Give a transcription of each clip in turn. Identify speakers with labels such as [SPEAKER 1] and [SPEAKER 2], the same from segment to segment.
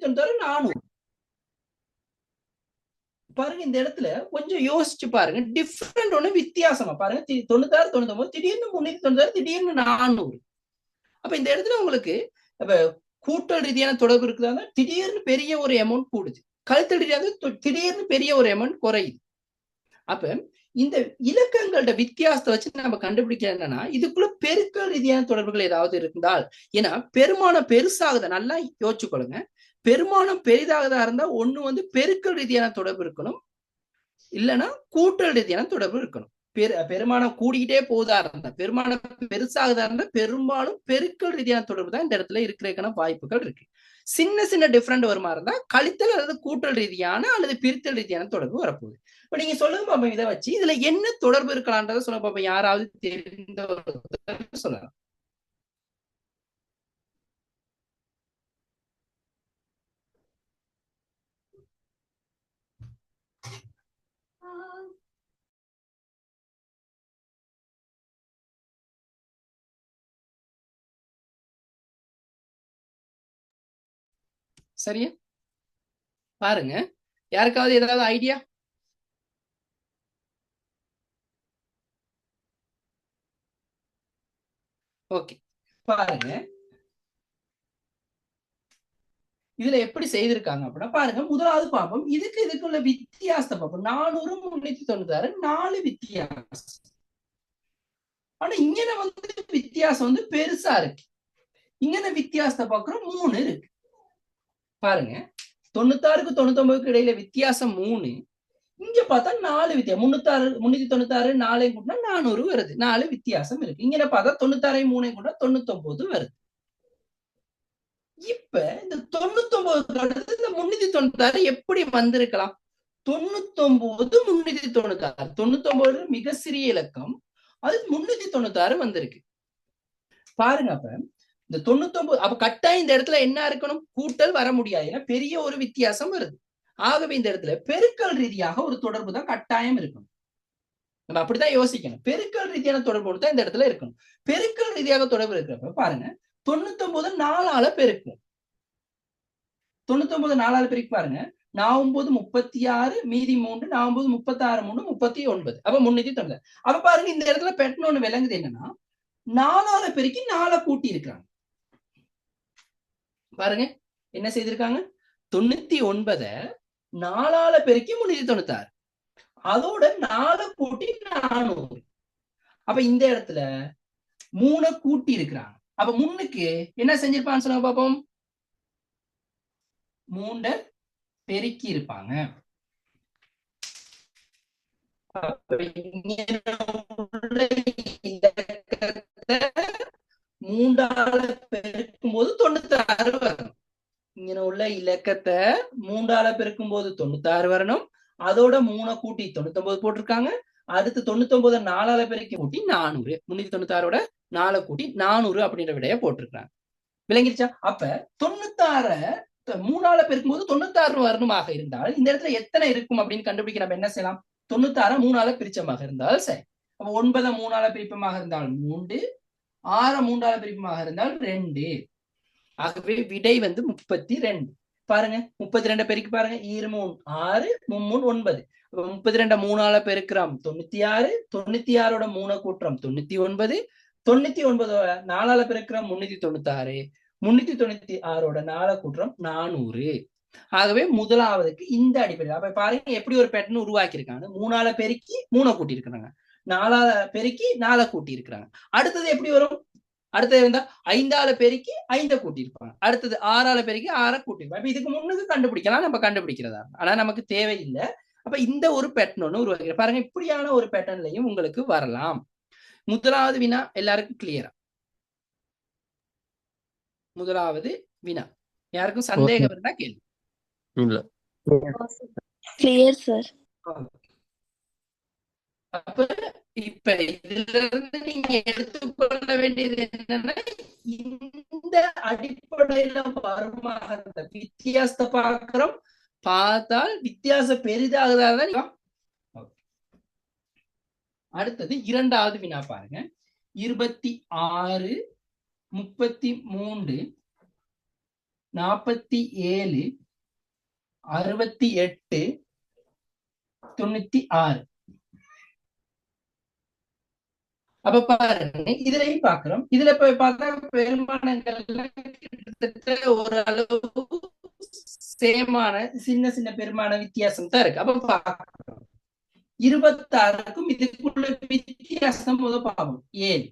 [SPEAKER 1] 396 400. பாருங்க இந்த இடத்துல கொஞ்சம் யோசிச்சு பாருங்க, டிஃபரெண்ட் ஒண்ணு வித்தியாசமா பாருங்க. 96 99 திடீர்னு 396 திடீர்னு 400. அப்ப இந்த இடத்துல உங்களுக்கு கூட்டல் ரீதியான தொடர்பு இருக்குதாங்க, திடீர்னு பெரிய ஒரு அமௌண்ட் கூடுது. கழுத்தல் ரீதியாக திடீர்னு பெரிய ஒரு அமௌண்ட் குறையுது. அப்ப இந்த இலக்கங்களோட வித்தியாசத்தை வச்சு நம்ம கண்டுபிடிக்க என்னன்னா, இதுக்குள்ள பெருக்கல் ரீதியான தொடர்புகள் ஏதாவது இருந்தால், ஏன்னா பெருமானம் பெருசாகுத நல்லா யோசிச்சுக்கொள்ளுங்க. பெருமானம் பெரிதாகதா இருந்தா ஒண்ணு பெருக்கல் ரீதியான தொடர்பு இருக்கணும், இல்லைன்னா கூட்டல் ரீதியான தொடர்பு இருக்கணும். பெருமானம் கூடிக்கிட்டே போதா இருந்தா, பெருமானம் பெருசாகதா இருந்தா பெரும்பாலும் பெருக்கல் ரீதியான தொடர்பு தான் இந்த இடத்துல இருக்கிறதுக்கான வாய்ப்புகள் இருக்கு. சின்ன சின்ன டிஃபரெண்ட் வருமா இருந்தா கழித்தல் அல்லது கூட்டல் ரீதியான அல்லது பிரித்தல் ரீதியான தொடர்பு வரப்போகுது. இப்ப நீங்க சொல்லுங்க பாப்பா, இதை வச்சு இதுல என்ன தொடர்பு இருக்கலாம்ன்றத சொல்லுங்க பாப்பா. யாராவது தெரிந்த சொல்லலாம். சரியா பாருங்க, யாருக்காவது ஏதாவது ஐடியா? ஓகே பாருங்க, இதுல எப்படி செய்திருக்காங்க அப்படின்னா பாருங்க. முதலாவது பாப்போம், இதுக்குள்ள வித்தியாசத்தை பார்ப்போம். 400 396 4 வித்தியாசம். ஆனா இங்க வித்தியாசம் பெருசா இருக்கு. இங்க வித்தியாசத்தை பார்க்கிறோம் 3 இருக்கு. பாருங்க, 96க்கு 99க்கு இடையில வித்தியாசம் 3. இங்க பார்த்தா 4 வித்தியாசம். 396 4 கூட்டினா 400 வருது. 4 வித்தியாசம் இருக்கு. இங்க பார்த்தா 96 3 கூட்டினா 99 வருது. இப்ப இந்த 99 அடுத்து இந்த 396 எப்படி வந்திருக்கலாம்? 99 396 99 மிக சிறிய இலக்கம், அது 396 வந்திருக்கு. பாருங்க, அப்ப இந்த 99 அப்ப கட்டாயம் இந்த இடத்துல என்ன இருக்கணும்? கூட்டல் வர முடியாது, ஏன்னா பெரிய ஒரு வித்தியாசம் வருது. ஆகவே இந்த இடத்துல பெருக்கல் ரீதியாக ஒரு தொடர்பு தான் கட்டாயம் இருக்கணும். நம்ம அப்படிதான் யோசிக்கணும். பெருக்கல் ரீதியான தொடர்பு தான் இந்த இடத்துல இருக்கணும். பெருக்கல் ரீதியாக தொடர்பு இருக்கிறப்ப பாருங்க, 99 4ஆல பெருக்கும். 99 4ஆல பெருக்கி பாருங்க, 49 36 மீதி 3 49 36 3 39. அப்ப 390. அப்ப பாருங்க இந்த இடத்துல பெட்டன் ஒண்ணு விளங்குது. என்னன்னா 4ஆல பெருக்கி 4 கூட்டி இருக்கிறாங்க. பாருங்க என்ன செய்திருக்காங்க, 99 4ஆல பெருக்கி 396, அதோட 4 கூட்டி 400. அப்ப இந்த இடத்துல 3 கூட்டி இருக்கிறாங்க. அப்ப 3க்கு என்ன செஞ்சிருப்பான்னு சொல்லுங்க பாப்போம். 3 பெருக்கி இருப்பாங்க. 3ஆல பெருக்கும் போது 96 வரணும். இங்க உள்ள இலக்கத்தை 3ஆல பெருக்கும் போது 96 வரணும். அதோட 3 கூட்டி 99 போட்டிருக்காங்க. அடுத்து 99 4ஆல பெருக்கி கூட்டி 400. 396ஓட 4 கூட்டி 400 அப்படின்ற விடைய போட்டிருக்காங்க. விளங்கிருச்சா? அப்ப 96 3ஆல பெருக்கும் போது 96 வரணுமாக இருந்தால் இந்த இடத்துல எத்தனை இருக்கும் அப்படின்னு கண்டுபிடிக்க நம்ம என்ன செய்யலாம்? 96 3ஆல பிரிச்சமாக இருந்தால் சரி. அப்ப 9 3ஆல பிரிப்பமாக இருந்தால் 3, 6 3ஆல பிரிப்பமாக இருந்தால் 2. ஆகவே விடை 32. பாருங்க 32 பெருக்கி பாருங்க, 2 3 6 3 9. 32 3ஆல பெருக்கிறோம் 96, 96ஓட 3 கூட்டுறோம் 99, 99 4ஆல பெருக்கிறோம் 396, 396ஓட 4 கூட்டுறோம் 400. ஆகவே முதலாவதுக்கு இந்த அடிப்படையில் அப்ப பாருங்க எப்படி ஒரு பேட்டர்ன் உருவாக்கி இருக்காங்க. 3ஆல பெருக்கி 3 கூட்டி இருக்கிறாங்க, 4ஆல பெருக்கி 4 கூட்டி இருக்கிறாங்க. அடுத்தது எப்படி வரும்? அடுத்தது இருந்தா 5ஆல பெருக்கி 5 கூட்டி இருப்பாங்க. அடுத்தது 6ஆல பெருக்கி 6 கூட்டிருப்பாங்க. இப்ப இதுக்கு முன்னுக்கு கண்டுபிடிக்கலாம், நம்ம கண்டுபிடிக்கிறதா, ஆனா நமக்கு தேவையில்லை. அப்ப இந்த ஒரு பேட்டர்ன் ஒண்ணு உருவாக்கி பாருங்க. இப்படியான ஒரு பேட்டர்ன்லையும் உங்களுக்கு வரலாம். முதலாவது வினா எல்லாருக்கும் கிளியரா? முதலாவது வினா யாருக்கும் சந்தேகம் இருந்தா கேள்வி.
[SPEAKER 2] இல்ல
[SPEAKER 3] கிளியர் சார்.
[SPEAKER 1] அப்ப இப்ப இதுல இருந்து நீங்க எடுத்துக்கொள்ள வேண்டியது என்னன்னா, இந்த அடிப்படையில வருமாக அந்த வித்தியாசத்தை பார்க்கிறோம். பார்த்தால் வித்தியாசம் பெரிதாகுதான். அடுத்தது இரண்டாவது வினா பாருங்க. 26 33 47 68 96. அப்ப பாருங்க இதுலயும் பாக்குறோம். இதுல போய் பார்த்தா பெருமானங்கள்ல கிட்டத்தட்ட ஒரு அளவு சேமான சின்ன சின்ன பெருமான வித்தியாசம் தான் இருக்கு. அப்ப பாக்குறோம் 26க்கும் இதுக்குள்ள வித்தியாசம் முத பாவம் 7.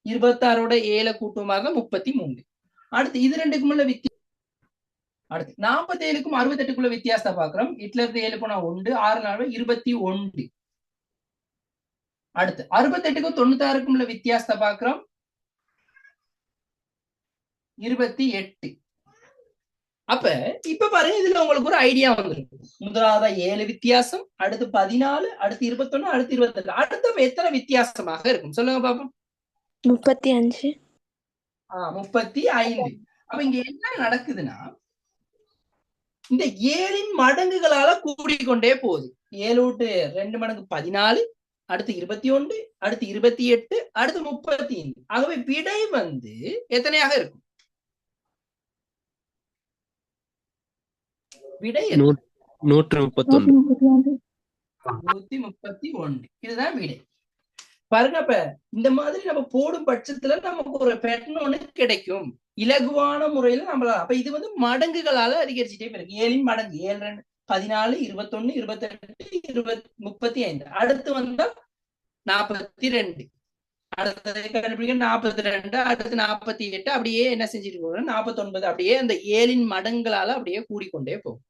[SPEAKER 1] 26ஓட 7 கூட்டுமாக 33. அடுத்து இது ரெண்டுக்கும் உள்ள வித்தியாசம். அடுத்து 47க்கும் 68க்குள்ள வித்தியாசத்தை பாக்குறோம். 8 7 போனா 1, 6 4 21. அடுத்து 68க்கும் 96க்கும் உள்ள வித்தியாசத்தை பாக்குறோம் 28. அப்ப இப்ப பாருங்க இதுல உங்களுக்கு ஒரு ஐடியா வந்துருக்கு. முதலாவதா 7 வித்தியாசம், அடுத்து 14, அடுத்து 21, அடுத்து 22. அடுத்த எத்தனை வித்தியாசமாக இருக்கும் சொல்லுங்க பாப்போம்.
[SPEAKER 3] 35.
[SPEAKER 1] 35. அப்ப இங்க என்ன நடக்குதுன்னா இந்த 7 மடங்குகளால கூடிக்கொண்டே போகுது. 7 விட்டு 2 மடங்கு 14, அடுத்து 21, அடுத்து 28, அடுத்து 35. ஆகவே விடை வந்து எத்தனையாக இருக்கும்? விடை
[SPEAKER 2] 131.
[SPEAKER 1] 131. இதுதான் விடை. பாருங்க, அப்ப இந்த மாதிரி நம்ம போடும் பட்சத்துல நமக்கு ஒரு பேட்டர்ன் ஒண்ணு கிடைக்கும். இலகுவான முறையில நம்மளால. அப்ப இது வந்து மடங்குகளால அதிகரிச்சுட்டே போயிருக்கு. 7 மடங்கு 7 2 14 21 28 35. அடுத்து வந்தா 42. அடுத்தது கண்டுபிடிக்க 42, அடுத்து 48. அப்படியே என்ன செஞ்சுட்டு போகணும் 49. அப்படியே அந்த 7 மடங்குகளால அப்படியே கூடிக்கொண்டே போகும்.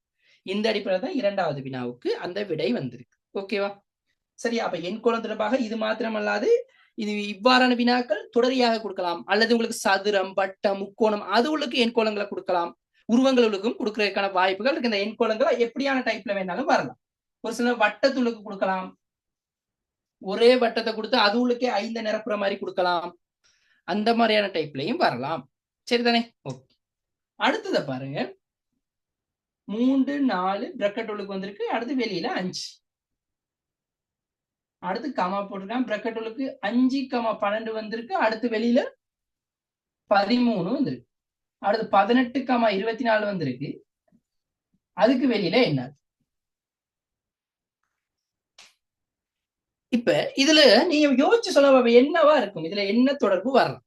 [SPEAKER 1] இந்த அடிப்படையில் தான் இரண்டாவது வினாவுக்கு அந்த விடை வந்திருக்கு. ஓகேவா? சரி, அப்ப எண்கோளம் தொடர்பாக இது மாத்திரமல்லாது இது இவ்வாறான வினாக்கள் தொடரியாக கொடுக்கலாம், அல்லது உங்களுக்கு சதுரம், வட்டம், முக்கோணம் அது உங்களுக்கு எண்கோளங்களை கொடுக்கலாம். உருவங்களுக்கும் கொடுக்கறதுக்கான வாய்ப்புகள் இருக்கு. இந்த எண்கோளங்களை எப்படியான டைப்ல வேணாலும் வரலாம். ஒரு சில வட்டத்துளுக்கு கொடுக்கலாம், ஒரே வட்டத்தை கொடுத்து அது உள்ளுக்கே 5 நிரப்புற மாதிரி கொடுக்கலாம். அந்த மாதிரியான டைப்லயும் வரலாம். சரிதானே? ஓகே. அடுத்ததை பாருங்க. 3 4 பிரக்கெட் உள்ளுக்கு வந்திருக்கு. அடுத்து வெளியில 5. அடுத்து கமா போட்டிருக்கான். பிரக்கெட் உள்ளுக்கு 5, 12 வந்திருக்கு. அடுத்து வெளியில 13 வந்திருக்கு. அடுத்து 18, 24 வந்திருக்கு. அதுக்கு வெளியில என்ன? இப்ப இதுல நீங்க யோசிச்சு சொல்ல என்னவா இருக்கும்? இதுல என்ன தொடர்பு வரலாம்?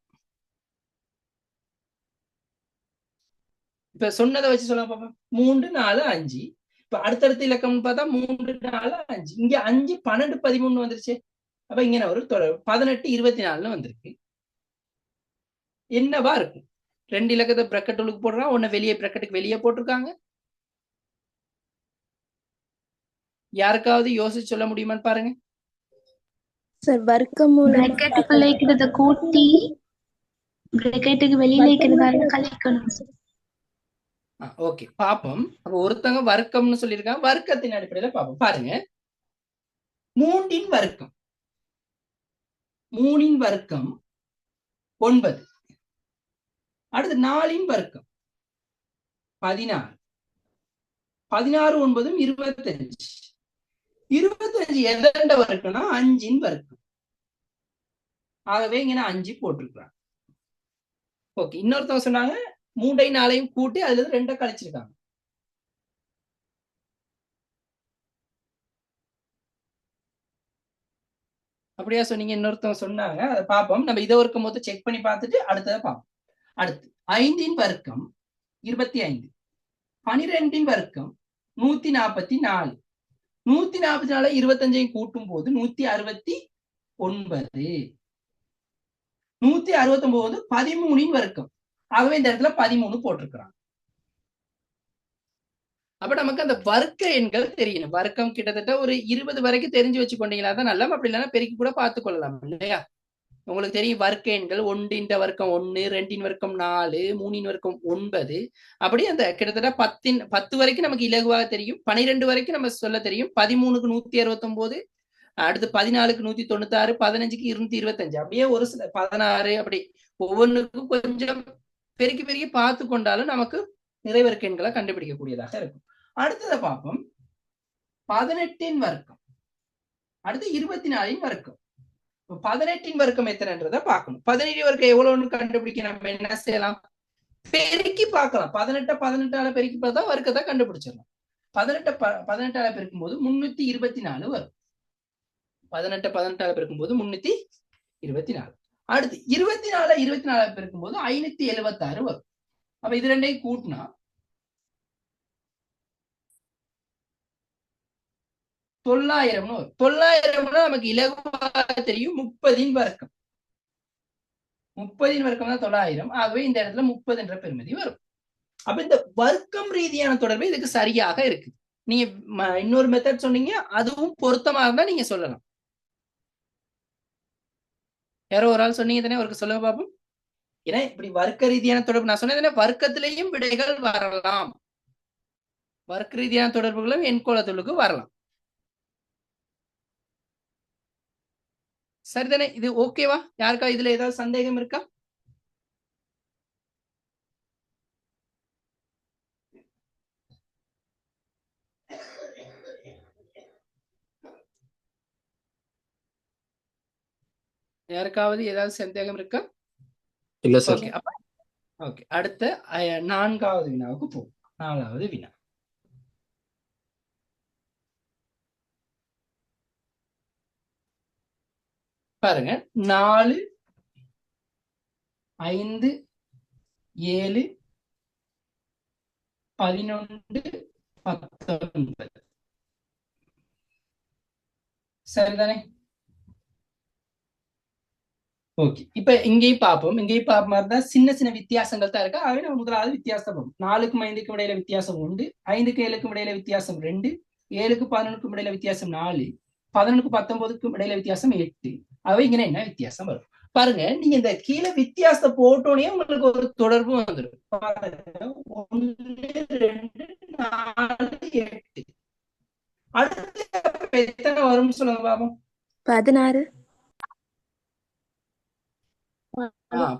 [SPEAKER 1] இப்ப சொன்னதை வச்சு சொல்ல பாப்போம். 3 4 5. இப்ப அடுத்தடுத்த இலக்கம்னு பார்த்தா 3 4 5. இங்க 5 12 13 வந்துருச்சு. அப்ப இங்க ஒரு தொடர்பு 18 24 வந்திருக்கு. என்னவா இருக்கும்? 2 இலக்கத்தை பிரக்கெட் உள்ளுக்கு போடுறான், ஒன்னு வெளியே பிரக்கெட்டுக்கு வெளியே போட்டிருக்காங்க. யாருக்காவது யோசிச்சு சொல்ல முடியுமான்னு பாருங்க.
[SPEAKER 3] சார் வர்க்கமூலம்
[SPEAKER 2] பிராக்கெட்டுக்குள்ள இருக்கிறத கூட்டி பிராக்கெட்டுக்கு வெளியில இருக்கிறதால கழிக்கணும்.
[SPEAKER 1] ஓகே, பாப்போம். அப்ப ஒருத்தங்க வர்க்கம்னு சொல்லியிருக்காங்க. வர்க்கத்தின் அடிப்படையில பாப்போம். பாருங்க, 3 வர்க்கம் 3 வர்க்கம் 9. அடுத்து 4 வர்க்கம் 16. 16 9 25. 25 எதண்ட வர்க்கம்னா 5 வர்க்கம். ஆகவே இங்க 5 போட்டிருக்கிறாங்க. ஓகே. இன்னொருத்தவங்க சொன்னாங்க 3 4 கூட்டி அதுல 2 கழிச்சிருக்காங்க. அப்படியா சொன்னீங்க? இன்னொருத்தவங்க சொன்னாங்க. அதை பார்ப்போம். நம்ம இதை ஒருக்க மொத்தம் செக் பண்ணி பார்த்துட்டு அடுத்ததை பார்ப்போம். அடுத்து 5 வர்க்கம் 25. 12 வர்க்கம் 144. 144 25 கூட்டும் போது 169. 169 13 வர்க்கம். ஆகவே இந்த இடத்துல 13 போட்டிருக்கிறாங்க. அப்ப நமக்கு அந்த வர்க்க எண்கள் தெரியணும். வர்க்கம் கிட்டத்தட்ட ஒரு 20 வரைக்கும் தெரிஞ்சு வச்சு கொண்டீங்களா தான் நல்லா. அப்படி இல்லைன்னா பெருக்கி கூட பார்த்து கொள்ளலாம் இல்லையா? உங்களுக்கு தெரியும் வர்க்க எண்கள் 1 வர்க்கம் 1, 2 வர்க்கம் 4, 3 வர்க்கம் 9. அப்படி அந்த கிட்டத்தட்ட 10 வரைக்கும் நமக்கு இலகுவாக தெரியும். 12 வரைக்கும் நம்ம சொல்ல தெரியும். 13க்கு 169, அடுத்து 14க்கு 196, 15க்கு 225. அப்படியே ஒரு சில 16 அப்படி ஒவ்வொன்றுக்கும் கொஞ்சம் பெருக்கி பார்த்து கொண்டாலும் நமக்கு நிறைவர்க்க எண்களை கண்டுபிடிக்கக்கூடியதாக இருக்கும். அடுத்ததை பார்ப்போம். 18 வர்க்கம், அடுத்து 24 வர்க்கம். 18 வர்க்கம் எத்தனைன்றதை பார்க்கணும். 17 வர்க்கம் எவ்வளவுன்னு கண்டுபிடிக்க நம்ம என்ன செய்யலாம்? பெருக்கி பார்க்கலாம். 18 பெருக்கி பார்த்தா வர்க்கத்தை கண்டுபிடிச்சிடலாம். 18 பெருக்கும் போது 324 வரும். 18 பெருக்கும் போது 324. அடுத்து 24 பெருக்கும் போது 576 வரும். அப்ப இது ரெண்டையும் கூட்டினா 900 வரும். 900 நமக்கு இலகுவாக தெரியும் 30 வர்க்கம். 30 வர்க்கம் தான் 900. ஆகவே இந்த இடத்துல 30 என்ற பெருமதி வரும். அப்ப இந்த வர்க்கம் ரீதியான தொடர்பு இதுக்கு சரியாக இருக்கு. நீங்க இன்னொரு மெத்தட் சொன்னீங்க, அதுவும் பொருத்தமா இருந்தா நீங்க சொல்லலாம். யாரோ ஒரு ஆள் சொன்னீங்க தானே, ஒரு சொல்லுங்க பாப்போம். ஏன்னா இப்படி வர்க்க ரீதியான தொடர்பு நான் சொன்னேன், வர்க்கத்திலையும் விடைகள் வரலாம். வர்க்க ரீதியான தொடர்புகளும் எண்கோளத்துக்கு வரலாம். சரிதானே? இது ஓகேவா? யாருக்கா இதுல ஏதாவது சந்தேகம் இருக்கா? யாருக்காவது ஏதாவது சந்தேகம் இருக்கா?
[SPEAKER 4] இல்ல சார்.
[SPEAKER 1] ஓகே, அடுத்த 4வது வினாவுக்கு போகும். 4வது வினா. பாருங்க, 4, 5, 7, 11, 19. சரிதானே? ஓகே, இப்ப இங்கேயும் பார்ப்போம். இங்கேயும் பார்ப்ப மாதிரி தான் சின்ன சின்ன வித்தியாசங்கள் தான் இருக்கு. ஆகவே நம்ம முதலாவது வித்தியாசம் பார்ப்போம். 4க்கும் 5க்கும் இடையில வித்தியாசம் 1, 5க்கும் 7க்கும் இடையில வித்தியாசம் 2, 7க்கும் 11க்கும் இடையில வித்தியாசம் 4, 11க்கும் 19க்கும் இடையில வித்தியாசம் 8. அவை இங்க என்ன வித்தியாசம் வரும் பாருங்க. நீங்க இந்த கீழே வித்தியாசத்தை போட்டோனே உங்களுக்கு ஒரு தொடர்பு வந்துடும். 1, 2, 4, 8. அடுத்து எத்தனை வரும்னு சொல்லுங்க பாப்போம்.
[SPEAKER 3] 16.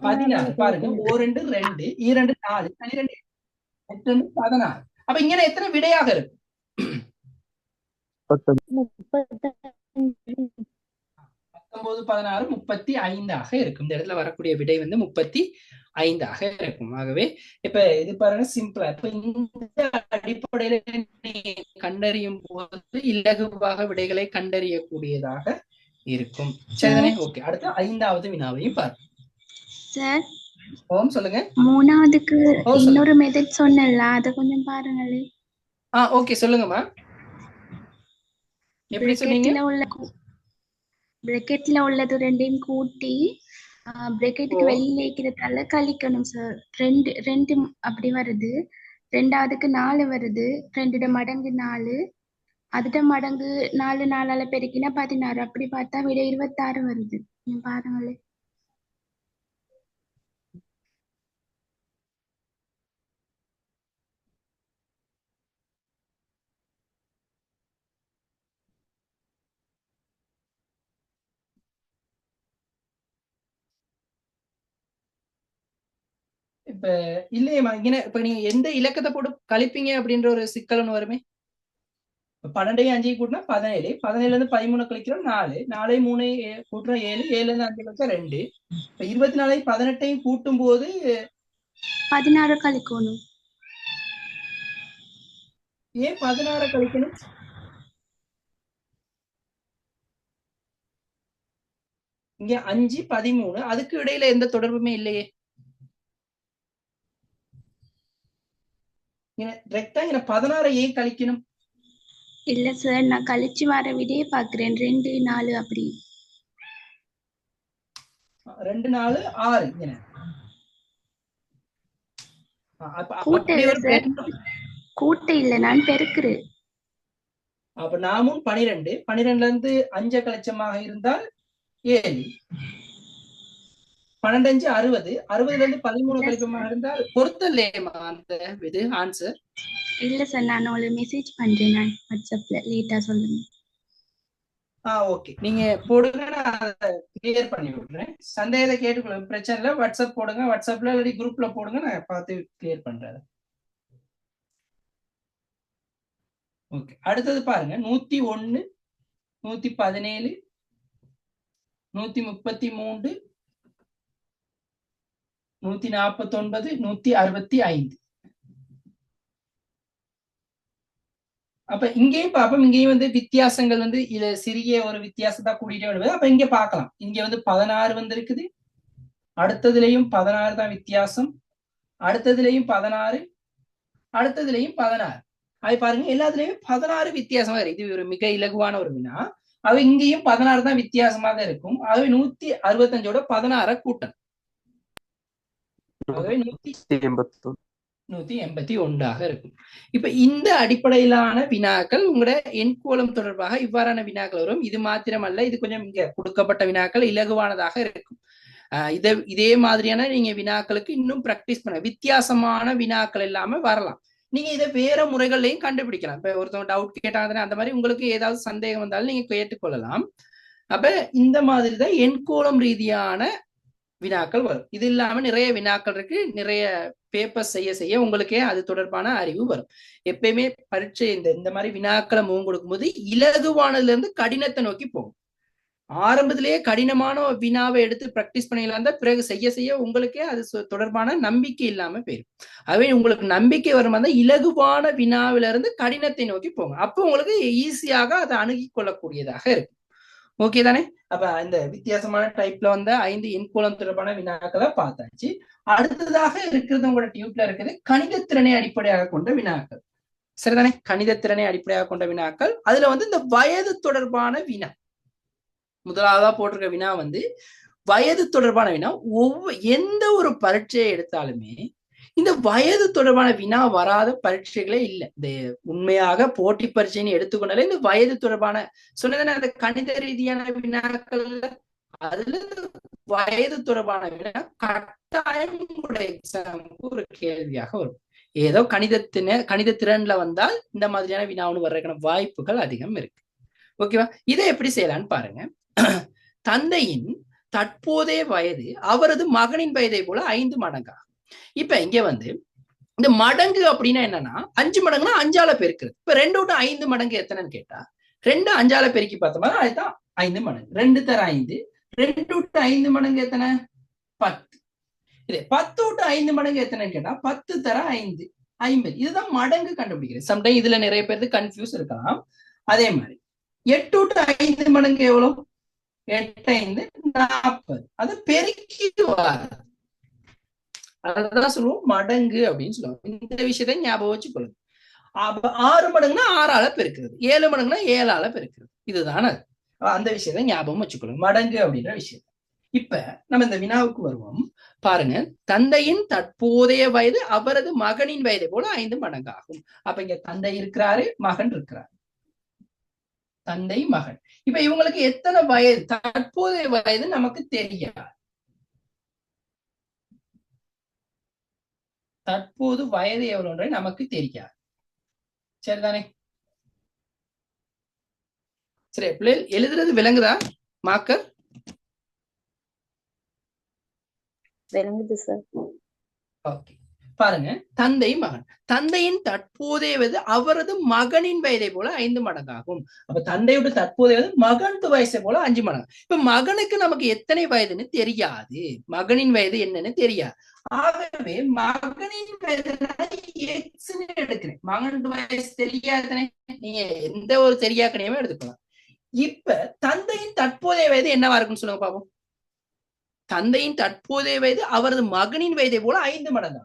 [SPEAKER 1] 16 பாருங்க. 1, 2, 2, 2, 4, 12, 8, 16. அப்ப இங்க எத்தனை விடையாக இருக்கு? 19, 16, 35 இருக்கும். இந்த இடத்துல வரக்கூடிய விடை வந்து 35 இருக்கும். ஆகவே இப்ப இது பாருங்க சிம்பிளா. இப்ப இந்த அடிப்படையில கண்டறியும் போது இலகுவாக விடைகளை கண்டறியக்கூடியதாக இருக்கும். சரிதானே? ஓகே, அடுத்து 5வது வினாவையும் பாருங்க.
[SPEAKER 2] சார்,
[SPEAKER 1] ஓம் சொல்லுங்க.
[SPEAKER 2] 3வதுக்கு இன்னொரு மெத்தட் சொன்னல, அத கொஞ்சம் பாருங்களே.
[SPEAKER 1] ஓகே, சொல்லுங்கம்மா. எப்படி சொன்னீங்க?
[SPEAKER 2] பிராக்கெட்ல உள்ளது ரெண்டையும் கூட்டி பிராக்கெட்டுக்கு வெளியில இருக்கிறதால கழிக்கணும் சார். 2 அப்படி வருது. 2வதுக்கு 4 வருது. 2 மடங்கு 4, அதுட மடங்கு 4 4ஆல பெருக்கினா 16. அப்படி பார்த்தா விட 26 வருது. பாருங்களே.
[SPEAKER 1] இப்ப இல்லையம்மா, இங்க இப்ப நீங்க எந்த இலக்கத்தை போட்டு கழிப்பீங்க அப்படின்ற ஒரு சிக்கல் ஒண்ணு வருமே. 12 5 கூட்டினா 17, 17ல இருந்து 13 கழிக்கிறோம் 4, 4 3 கூட்டுறோம் 7, 7ல இருந்து 5 கழிச்சா 2. இப்ப 24 18 கூட்டும் போது
[SPEAKER 2] 16 கழிக்கணும்.
[SPEAKER 1] ஏன் 16 கழிக்கணும்? இங்க 5 13, அதுக்கு இடையில எந்த தொடர்புமே இல்லையே. ரெக்டா 16 ஏன் கழிக்கணும்?
[SPEAKER 2] இல்ல சார், நான் கழிச்சு வர விடையே பாக்குறேன். 2 4 அப்படி.
[SPEAKER 1] 2 4 6.
[SPEAKER 2] கூட்ட இல்ல, நான் பெருக்குறேன்.
[SPEAKER 1] அப்ப நாமும் 12, 12ல இருந்து 5 கழிச்சமாக இருந்தால் 7, 12 5 60, 60ல இருந்து 13 கழிப்பமாக இருந்தால் பொருத்தல்லையேமா அந்த இது ஆன்சர்.
[SPEAKER 2] இல்ல சார், நான் உங்களுக்கு மெசேஜ் பண்றேன். நான் வாட்ஸ்அப்ல லேட்டா சொல்லுங்க.
[SPEAKER 1] ஓகே, நீங்க போடுங்க, நான் அதை கிளியர் பண்ணி விடுறேன். சந்தேகத்தை கேட்டுக்கொள்ள பிரச்சனை இல்லை. வாட்ஸ்அப் போடுங்க, வாட்ஸ்அப்ல இல்லாட்டி குரூப்ல போடுங்க, நான் பார்த்து கிளியர் பண்றேன். ஓகே, அடுத்தது பாருங்க. 101, 117, 133, 149 165. அப்ப இங்கேயும் பார்ப்போம். இங்கேயும் வந்து வித்தியாசங்கள் வந்து இதுல சிறிய ஒரு வித்தியாசத்தை கூட்டிட்டே வருது. அப்ப இங்க பார்க்கலாம். இங்க வந்து 16 வந்து இருக்குது. அடுத்ததுலயும் 16 தான் வித்தியாசம். அடுத்ததுலயும் 16, அடுத்ததுலயும் 16. அது பாருங்க, எல்லாத்துலயும் 16 வித்தியாசமா இருக்கு. இது ஒரு மிக இலகுவான ஒரு வினா. அவ இங்கேயும் 16 தான் வித்தியாசமாக இருக்கும். ஆகவே 165ஓட 16 கூட்டணும். ஆகவே 181 இருக்கும். இப்ப இந்த அடிப்படையிலான வினாக்கள் உங்களோட எண்கோளம் தொடர்பாக இவ்வாறான வினாக்கள் வரும். இது மாத்திரமல்ல, இது கொஞ்சம் இங்க கொடுக்கப்பட்ட வினாக்கள் இலகுவானதாக இருக்கும். இதே மாதிரியான நீங்க வினாக்களுக்கு இன்னும் பிராக்டிஸ் பண்ண வித்தியாசமான வினாக்கள் எல்லாமே வரலாம். நீங்க இதை வேற முறைகள்லையும் கண்டுபிடிக்கலாம். இப்ப ஒருத்தவங்க டவுட் கேட்டாங்கன்னா அந்த மாதிரி உங்களுக்கு ஏதாவது சந்தேகம் வந்தாலும் நீங்க கேட்டுக்கொள்ளலாம். அப்ப இந்த மாதிரிதான் எண்கோளம் ரீதியான வினாக்கள் வரும். இது இல்லாம நிறைய வினாக்கள் இருக்கு. நிறைய பேப்பர் செய்ய உங்களுக்கே அது தொடர்பான அறிவு வரும். எப்பயுமே பரீட்சை இந்த மாதிரி வினாக்களை முகம் கொடுக்கும்போது இலகுவானதுல இருந்து கடினத்தை நோக்கி போகும். ஆரம்பத்திலேயே கடினமான வினாவை எடுத்து பிராக்டிஸ் பண்ணிடலாம் தான், பிறகு செய்ய உங்களுக்கே அது தொடர்பான நம்பிக்கை இல்லாம போயிடும். ஆகவே உங்களுக்கு நம்பிக்கை வரும் அந்த இலகுவான வினாவில இருந்து கடினத்தை நோக்கி போங்க. அப்போ உங்களுக்கு ஈஸியாக அதை அணுகி கொள்ளக்கூடியதாக இருக்கும். ஓகே தானே? அப்ப இந்த வித்தியாசமான டைப்ல வந்த 5 எண்கோளம் தொடர்பான வினாக்களை பார்த்தாச்சு. அடுத்ததாக இருக்கிறது உங்களோட டியூப்ல இருக்குது கணித திறனை அடிப்படையாக கொண்ட வினாக்கள். சரிதானே? கணித திறனை அடிப்படையாக கொண்ட வினாக்கள். அதுல வந்து இந்த வயது தொடர்பான வினா முதலாவதா போட்டிருக்க வினா வந்து வயது தொடர்பான வினா. எந்த ஒரு பரீட்சையை எடுத்தாலுமே இந்த வயது தொடர்பான வினா வராத பரீட்சைகளே இல்லை. இந்த உண்மையாக போட்டி பரீட்சைன்னு எடுத்துக்கொண்டாலே இந்த வயது தொடர்பான சொன்னதானே அந்த கணித ரீதியான வினாக்கள், அதுல வயது தொடர்பான வினா கட்டாயம் எக்ஸாமுக்கு ஒரு கேள்வியாக வரும். ஏதோ கணித திறன்ல வந்தால் இந்த மாதிரியான வினா ஒன்று வர்றதுக்கான வாய்ப்புகள் அதிகம் இருக்கு. ஓகேவா? இதை எப்படி செய்யலான்னு பாருங்க. தந்தையின் தற்போதைய வயது அவரது மகனின் வயதை போல 5 மடங்கா. இப்ப இங்க வந்து இந்த மடங்கு அப்படின்னா என்னன்னா 5 மடங்குனா 5ஆல பெருக்குறது. இப்ப 2 to 5 மடங்கு எத்தனைன்னு கேட்டா 2 5ஆல பெருக்கி பார்த்தோம்னா அதுதான் 5 மடங்கு. 2 தர 5, 2 to 5 மடங்கு எத்தனை? 10. இது 10 to 5 மடங்கு எத்தனைன்னு கேட்டா 10 தர 5 50. இதுதான் மடங்கு கண்டுபிடிக்கிறது. சம்டைம் இதுல நிறைய பேருக்கு கன்ஃபியூஸ் இருக்கலாம். அதே மாதிரி 8 to 5 மடங்கு எவ்வளவு? 8 5 40. அது பெருக்கி அதான் சொல்லுவோம் மடங்கு அப்படின்னு சொல்லுவாங்க. இந்த விஷயத்தை ஞாபகம் வச்சுக்கொள்ளுங்க. 6 மடங்குனா 6ஆல பெருக்கிறது, 7 மடங்குனா 7ஆல பெருக்கிறது. இதுதான் அது. அந்த விஷயத்தை ஞாபகம் வச்சுக்கொள்ளுங்க, மடங்கு அப்படின்ற விஷயம். இப்ப நம்ம இந்த வினாவுக்கு வருவோம். பாருங்க, தந்தையின் தற்போதைய வயது அவரது மகனின் வயதை போல 5 மடங்காகும். அப்ப இங்க தந்தை இருக்கிறாரு, மகன் இருக்கிறாரு. தந்தை மகன். இப்ப இவங்களுக்கு எத்தனை வயது? தற்போதைய வயது நமக்கு தெரியாது. தற்போது வயது எவ்வளவுன்ற நமக்கு தெரியாது. சரிதானே? சரி, பிள்ளைகள் எழுதுறது விளங்குதா? மார்க்கர்
[SPEAKER 3] விளங்குது சார்.
[SPEAKER 1] ஓகே. பாருங்க, தந்தை மகன். தந்தையின் தற்போதைய வயது அவரது மகனின் வயதை போல 5 மடங்காகும். அப்ப தந்தையோட தற்போதைய வயது மகனுக்கு வயசை போல 5 மடங்கு. இப்ப மகனுக்கு நமக்கு எத்தனை வயதுன்னு தெரியாது, மகனின் வயது என்னன்னு தெரியாது. ஆகவே மகனின் வயது எக்ஸ்ன்னு எடுக்கிறேன். மகனுக்கு வயசு தெரியாதுனே, நீங்க எந்த ஒரு தெரியாக்கனையுமே எடுத்துக்கலாம். இப்ப தந்தையின் தற்போதைய வயது என்னவா இருக்குன்னு சொல்லுங்க பாப்போம். தந்தையின் தற்போதைய வயது அவரது மகனின் வயதை போல 5 மடங்கு.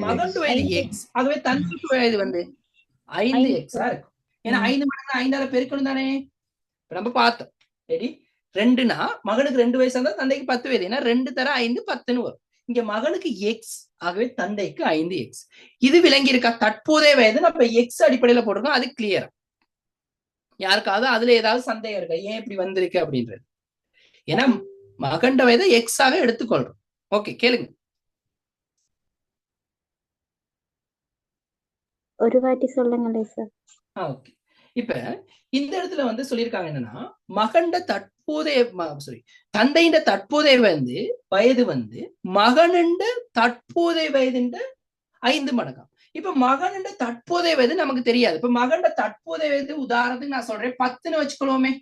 [SPEAKER 1] மகன் வயது எக்ஸ், ஆகவே தந்தைக்கு வயது வந்து 5 எக்ஸா இருக்கும். ஏன்னா 5 மடங்கு 5ஆல பெருக்கணும் தானே. நம்ம பார்த்தோம் சரி, 2னா மகனுக்கு 2 வயசா இருந்தா தந்தைக்கு 10 வயது. ஏன்னா 2 தர 5 10ன்னு வரும். இங்க மகனுக்கு எக்ஸ், ஆகவே தந்தைக்கு 5 எக்ஸ். இது விளங்கி இருக்கா? தற்போதைய வயது நம்ம எக்ஸ் அடிப்படையில போட்டிருக்கோம். அது கிளியரா? யாருக்காவது அதுல ஏதாவது சந்தேகம் இருக்கா ஏன் இப்படி வந்திருக்கு அப்படின்றது? ஏன்னா மகண்ட வயதை எக்ஸ் ஆக எடுத்துக்கொள்றோம். ஓகே, கேளுங்க.
[SPEAKER 3] ஒரு வாட்டி சொல்லுங்களே சார்.
[SPEAKER 1] ஓகே. இப்ப இந்த இடத்துல வந்து சொல்லியிருக்காங்க என்னன்னா, மகண்ட தற்போதைய தந்தையின் தற்போதைய வயது வந்து மகனுண்ட தற்போதைய வயதுண்ட 5 மடங்காம். இப்ப மகனுண்ட தற்போதைய வயது நமக்கு தெரியாது. இப்ப மகண்ட தற்போதைய வயது உதாரணத்துக்கு நான் சொல்றேன் 10ன்னு வச்சுக்கொள்வோமே.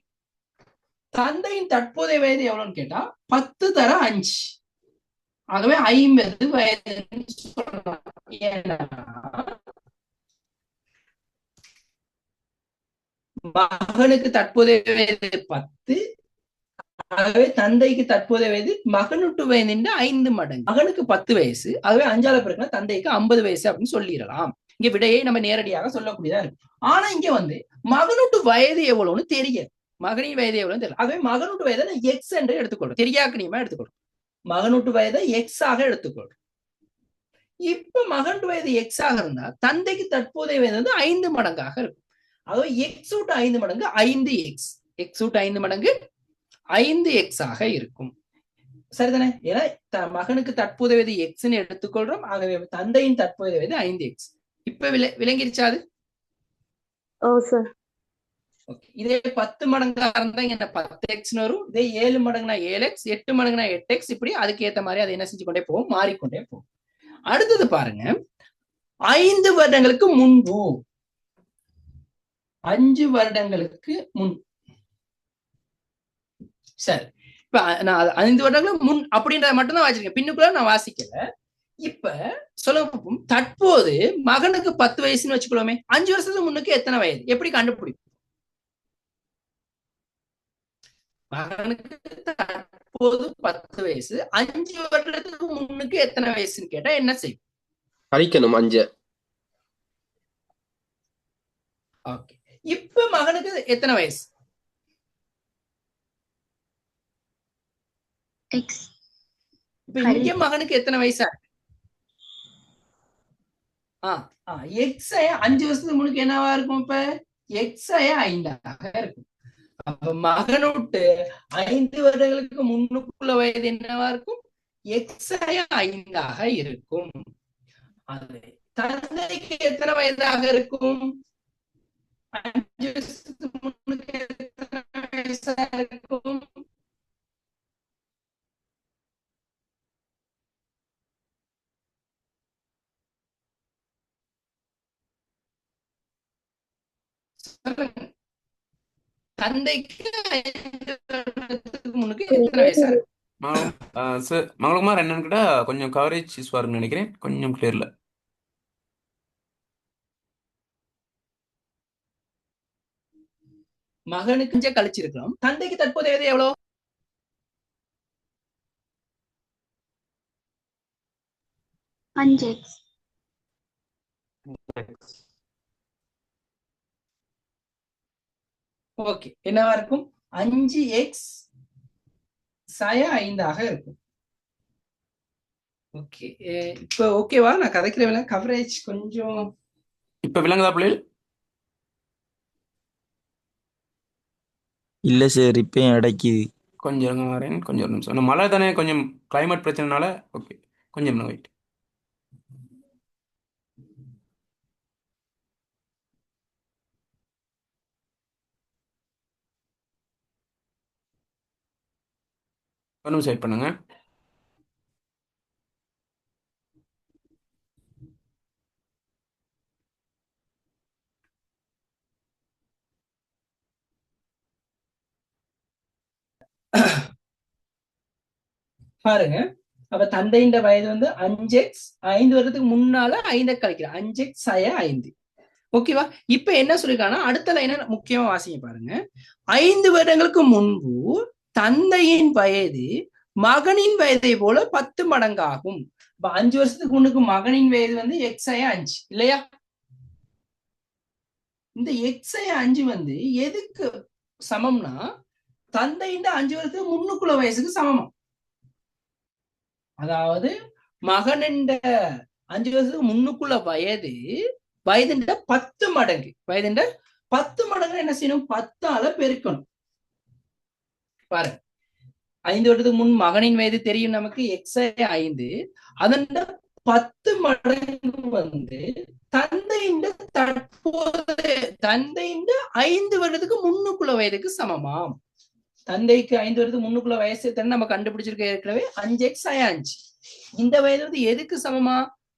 [SPEAKER 1] தந்தையின் தற்போதைய வயது எவ்வளவுன்னு கேட்டா 10 தர 5. ஆகவே 50 வயதுன்னு சொல்லலாம். ஏன்னா மகனுக்கு தற்போதைய வயது 10, ஆகவே தந்தைக்கு தற்போதைய வயது மகனுட்டு வயதின் 5 மடங்கு. மகனுக்கு 10 வயசு, ஆகவே 5ஆல பெருக்கினா தந்தைக்கு 50 வயசு அப்படின்னு சொல்லிடலாம். இங்க விடையை நம்ம நேரடியாக சொல்லக்கூடியதா இருக்கு. ஆனா இங்க வந்து மகனுட்டு வயது எவ்வளவுன்னு தெரியாது. மகனின் வயது எவ்வளவுன்னு தெரியல. ஆகவே மகனுட்டு வயதை நான் எக்ஸ் என்று எடுத்துக்கொள்றோம். தெரியாக்கணியமா எடுத்துக்கொள்றோம். மகனுட்டு வயதை எக்ஸ் ஆக எடுத்துக்கொள்றோம். இப்ப மகனுட்டு வயது எக்ஸ் ஆக இருந்தா தந்தைக்கு தற்போதைய வயது வந்து 5 மடங்காக இருக்கும். ஆகவே எக்ஸ் விட்டு 5 மடங்கு 5x. எக்ஸ் விட்டு 5 மடங்கு 5x ஆக இருக்கும். சரிதானே? ஏன்னா மகனுக்கு தற்போதைய வயது எக்ஸ்ன்னு எடுத்துக்கொள்றோம். ஆகவே தந்தையின் தற்போதைய வயது 5x. இப்ப விளங்கிருச்சா அது?
[SPEAKER 3] ஓ சார்.
[SPEAKER 1] இதே 10 மடங்கா இருந்தா இங்க 10x வரும். இதே 7 மடங்குனா 7x, 8 மடங்குனா 8x. இப்படி அதுக்கு ஏத்த மாதிரி அதை என்ன செஞ்சு கொண்டே போகும், மாறிக்கொண்டே போகும். அடுத்தது பாருங்க, 5 வருடங்களுக்கு முன்பு, 5 வருடங்களுக்கு முன். சரி, இப்ப நான் 5 வருடங்களுக்கு முன் அப்படின்றத மட்டும் தான் வாசிக்கிறேன், பின்னுக்குள்ள நான் வாசிக்கல. இப்ப சொல்ல தற்போது மகனுக்கு 10 வயசுன்னு வச்சுக்கலாமே, 5 வருஷத்துக்கு முன்னுக்கு எத்தனை வயது எப்படி கண்டுபிடிக்கும்? மகனுக்கு தற்போது 10 வயசு, 5 வருடத்துக்கு முன்னுக்கு எத்தனை வயசுன்னு கேட்டா என்ன செய்யும்?
[SPEAKER 4] கழிக்கணும் 5.
[SPEAKER 1] ஓகே, இப்ப மகனுக்கு எத்தனை வயசு? இப்ப இங்க மகனுக்கு எத்தனை வயசா? எக்ஸ் 5 வருஷத்துக்கு முன்னுக்கு என்னவா இருக்கும்? இப்ப எக்ஸ் 5ஆக இருக்கும். அப்ப மகனோட்டு 5 வருடங்களுக்கு முன்னுக்குள்ள வயது என்னவா இருக்கும்? எக்ஸ் 5ஆக இருக்கும். தந்தைக்கு எத்தனை வயதாக இருக்கும்? 5 வருஷத்துக்கு முன்னுக்கு எத்தனை வயசா இருக்கும்? தந்தைக்கு 5 வருடத்துக்கு முன்னுக்கு எத்தனை வயசா இருக்கும்?
[SPEAKER 5] சார் மங்களகுமார் என்னன்னு கேட்டா கொஞ்சம் கவரேஜ் இஷ்யூ வரும்னு நினைக்கிறேன், கொஞ்சம் கிளியர்ல.
[SPEAKER 1] மகனுக்கு 5 கழிச்சிருக்கிறோம். தந்தைக்கு தற்போதைய வயது எவ்வளவு? ஓகே, என்னவா இருக்கும்? 5x sin 5ஆக இருக்கும். ஓகே, இப்ப ஓகேவா? நான் கதைக்கிறேன். கவரேஜ் கொஞ்சம்
[SPEAKER 5] இப்ப விளங்குதா பிள்ளைகள்?
[SPEAKER 6] இல்ல சார், இப்பயும் அடைக்குது.
[SPEAKER 5] கொஞ்சம் இருங்க வரேன், கொஞ்சம் ஒரு நிமிஷம். மழை தானே, கொஞ்சம் கிளைமேட் பிரச்சனைனால. ஓகே, கொஞ்சம் வெயிட். ஒரு நிமிஷம் வெயிட் பண்ணுங்க.
[SPEAKER 1] பாருங்க, அப்ப தந்தையின் வயது வந்து 5x, 5 வருடத்துக்கு முன்னால 5 கழிக்கிறேன், 5x sin 5. ஓகேவா? இப்ப என்ன சொல்லிருக்காங்கன்னா அடுத்த லைனை முக்கியமா வாசிங்க பாருங்க. 5 வருடங்களுக்கு முன்பு தந்தையின் வயது மகனின் வயதை போல 10 மடங்காகும். இப்ப 5 வருஷத்துக்கு முன்னுக்கு மகனின் வயது வந்து x 5 இல்லையா? இந்த x 5 வந்து எதுக்கு சமம்னா தந்தையின் 5 வருஷத்துக்கு முன்னுக்குள்ள வயசுக்கு சமமா. அதாவது மகனின் 5 வருஷத்துக்கு முன்னுக்குள்ள வயது 10 மடங்கு. 10 மடங்கு என்ன செய்யணும்? 10ஆல பெருக்கணும். பாருங்க, 5 வருடத்துக்கு முன் மகனின் வயது தெரியும் நமக்கு, x 5. அதன் 10 மடங்கு வந்து தந்தையின் தற்போதைய 5 வருடத்துக்கு முன்னுக்குள்ள வயதுக்கு சமமாம். தந்தைக்கு 5 வருடத்துக்கு முன்னுக்குள்ள வயசு நம்ம கண்டுபிடிச்சிருக்க ஏற்கனவே 5x sin 5. இந்த வயது வந்து எதுக்கு சமமா?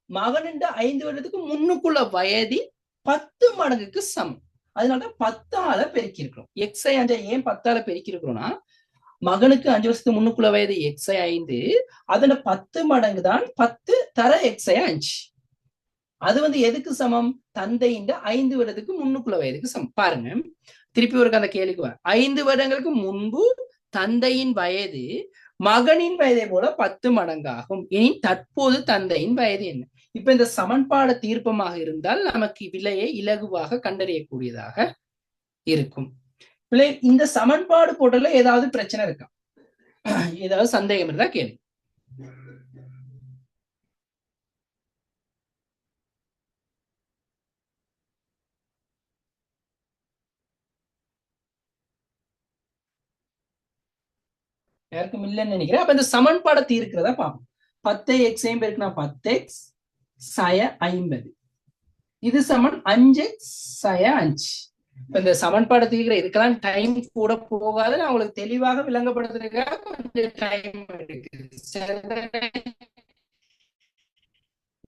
[SPEAKER 1] மகனின் 5 வருடத்துக்கு முன்னுக்குள்ள வயது 10 மடங்குக்கு சமம். அதனால 10ஆல பெருக்கி இருக்கிறோம். x 5 ஏன் 10ஆல பெருக்கி இருக்கிறோம்னா மகனுக்கு 5 வருஷத்துக்கு முன்னுக்குள்ள வயது x5 அதோட 10 மடங்கு தான் 10 தர x5 அது வந்து எதுக்கு சமம்? தந்தையின் 5 வருடத்துக்கு முன்னுக்குள்ள வயதுக்கு சமம். பாருங்க திருப்பி ஒரு அந்த கேள்விக்கு 5 வருடங்களுக்கு முன்பு தந்தையின் வயது மகனின் வயதை போல 10 மடங்காகும். இனி தற்போது தந்தையின் வயது என்ன? இப்ப இந்த சமன்பாடு தீர்ப்பமாக இருந்தால் நமக்கு விலையை இலகுவாக கண்டறியக்கூடியதாக இருக்கும். இந்த சமன்பாடு போட்டல ஏதாவது பிரச்சனை இருக்கா? ஏதாவது சந்தேகம் இருந்தா கேள்வி. யாருக்கும் இல்லைன்னு நினைக்கிறேன். அப்ப இந்த சமன்பாடை தீர்க்கிறதா பார்ப்போம். 10 x பெருக்குனா 10x சய 50 இது சமன் 5x சய 5. இப்ப இந்த சமன்பாடு தீர்க்கிற இதுக்கெல்லாம் டைம் கூட போகாது. நான் உங்களுக்கு தெளிவாக விளங்கப்படுத்துறதுக்காக கொஞ்சம் டைம் எடுக்குது.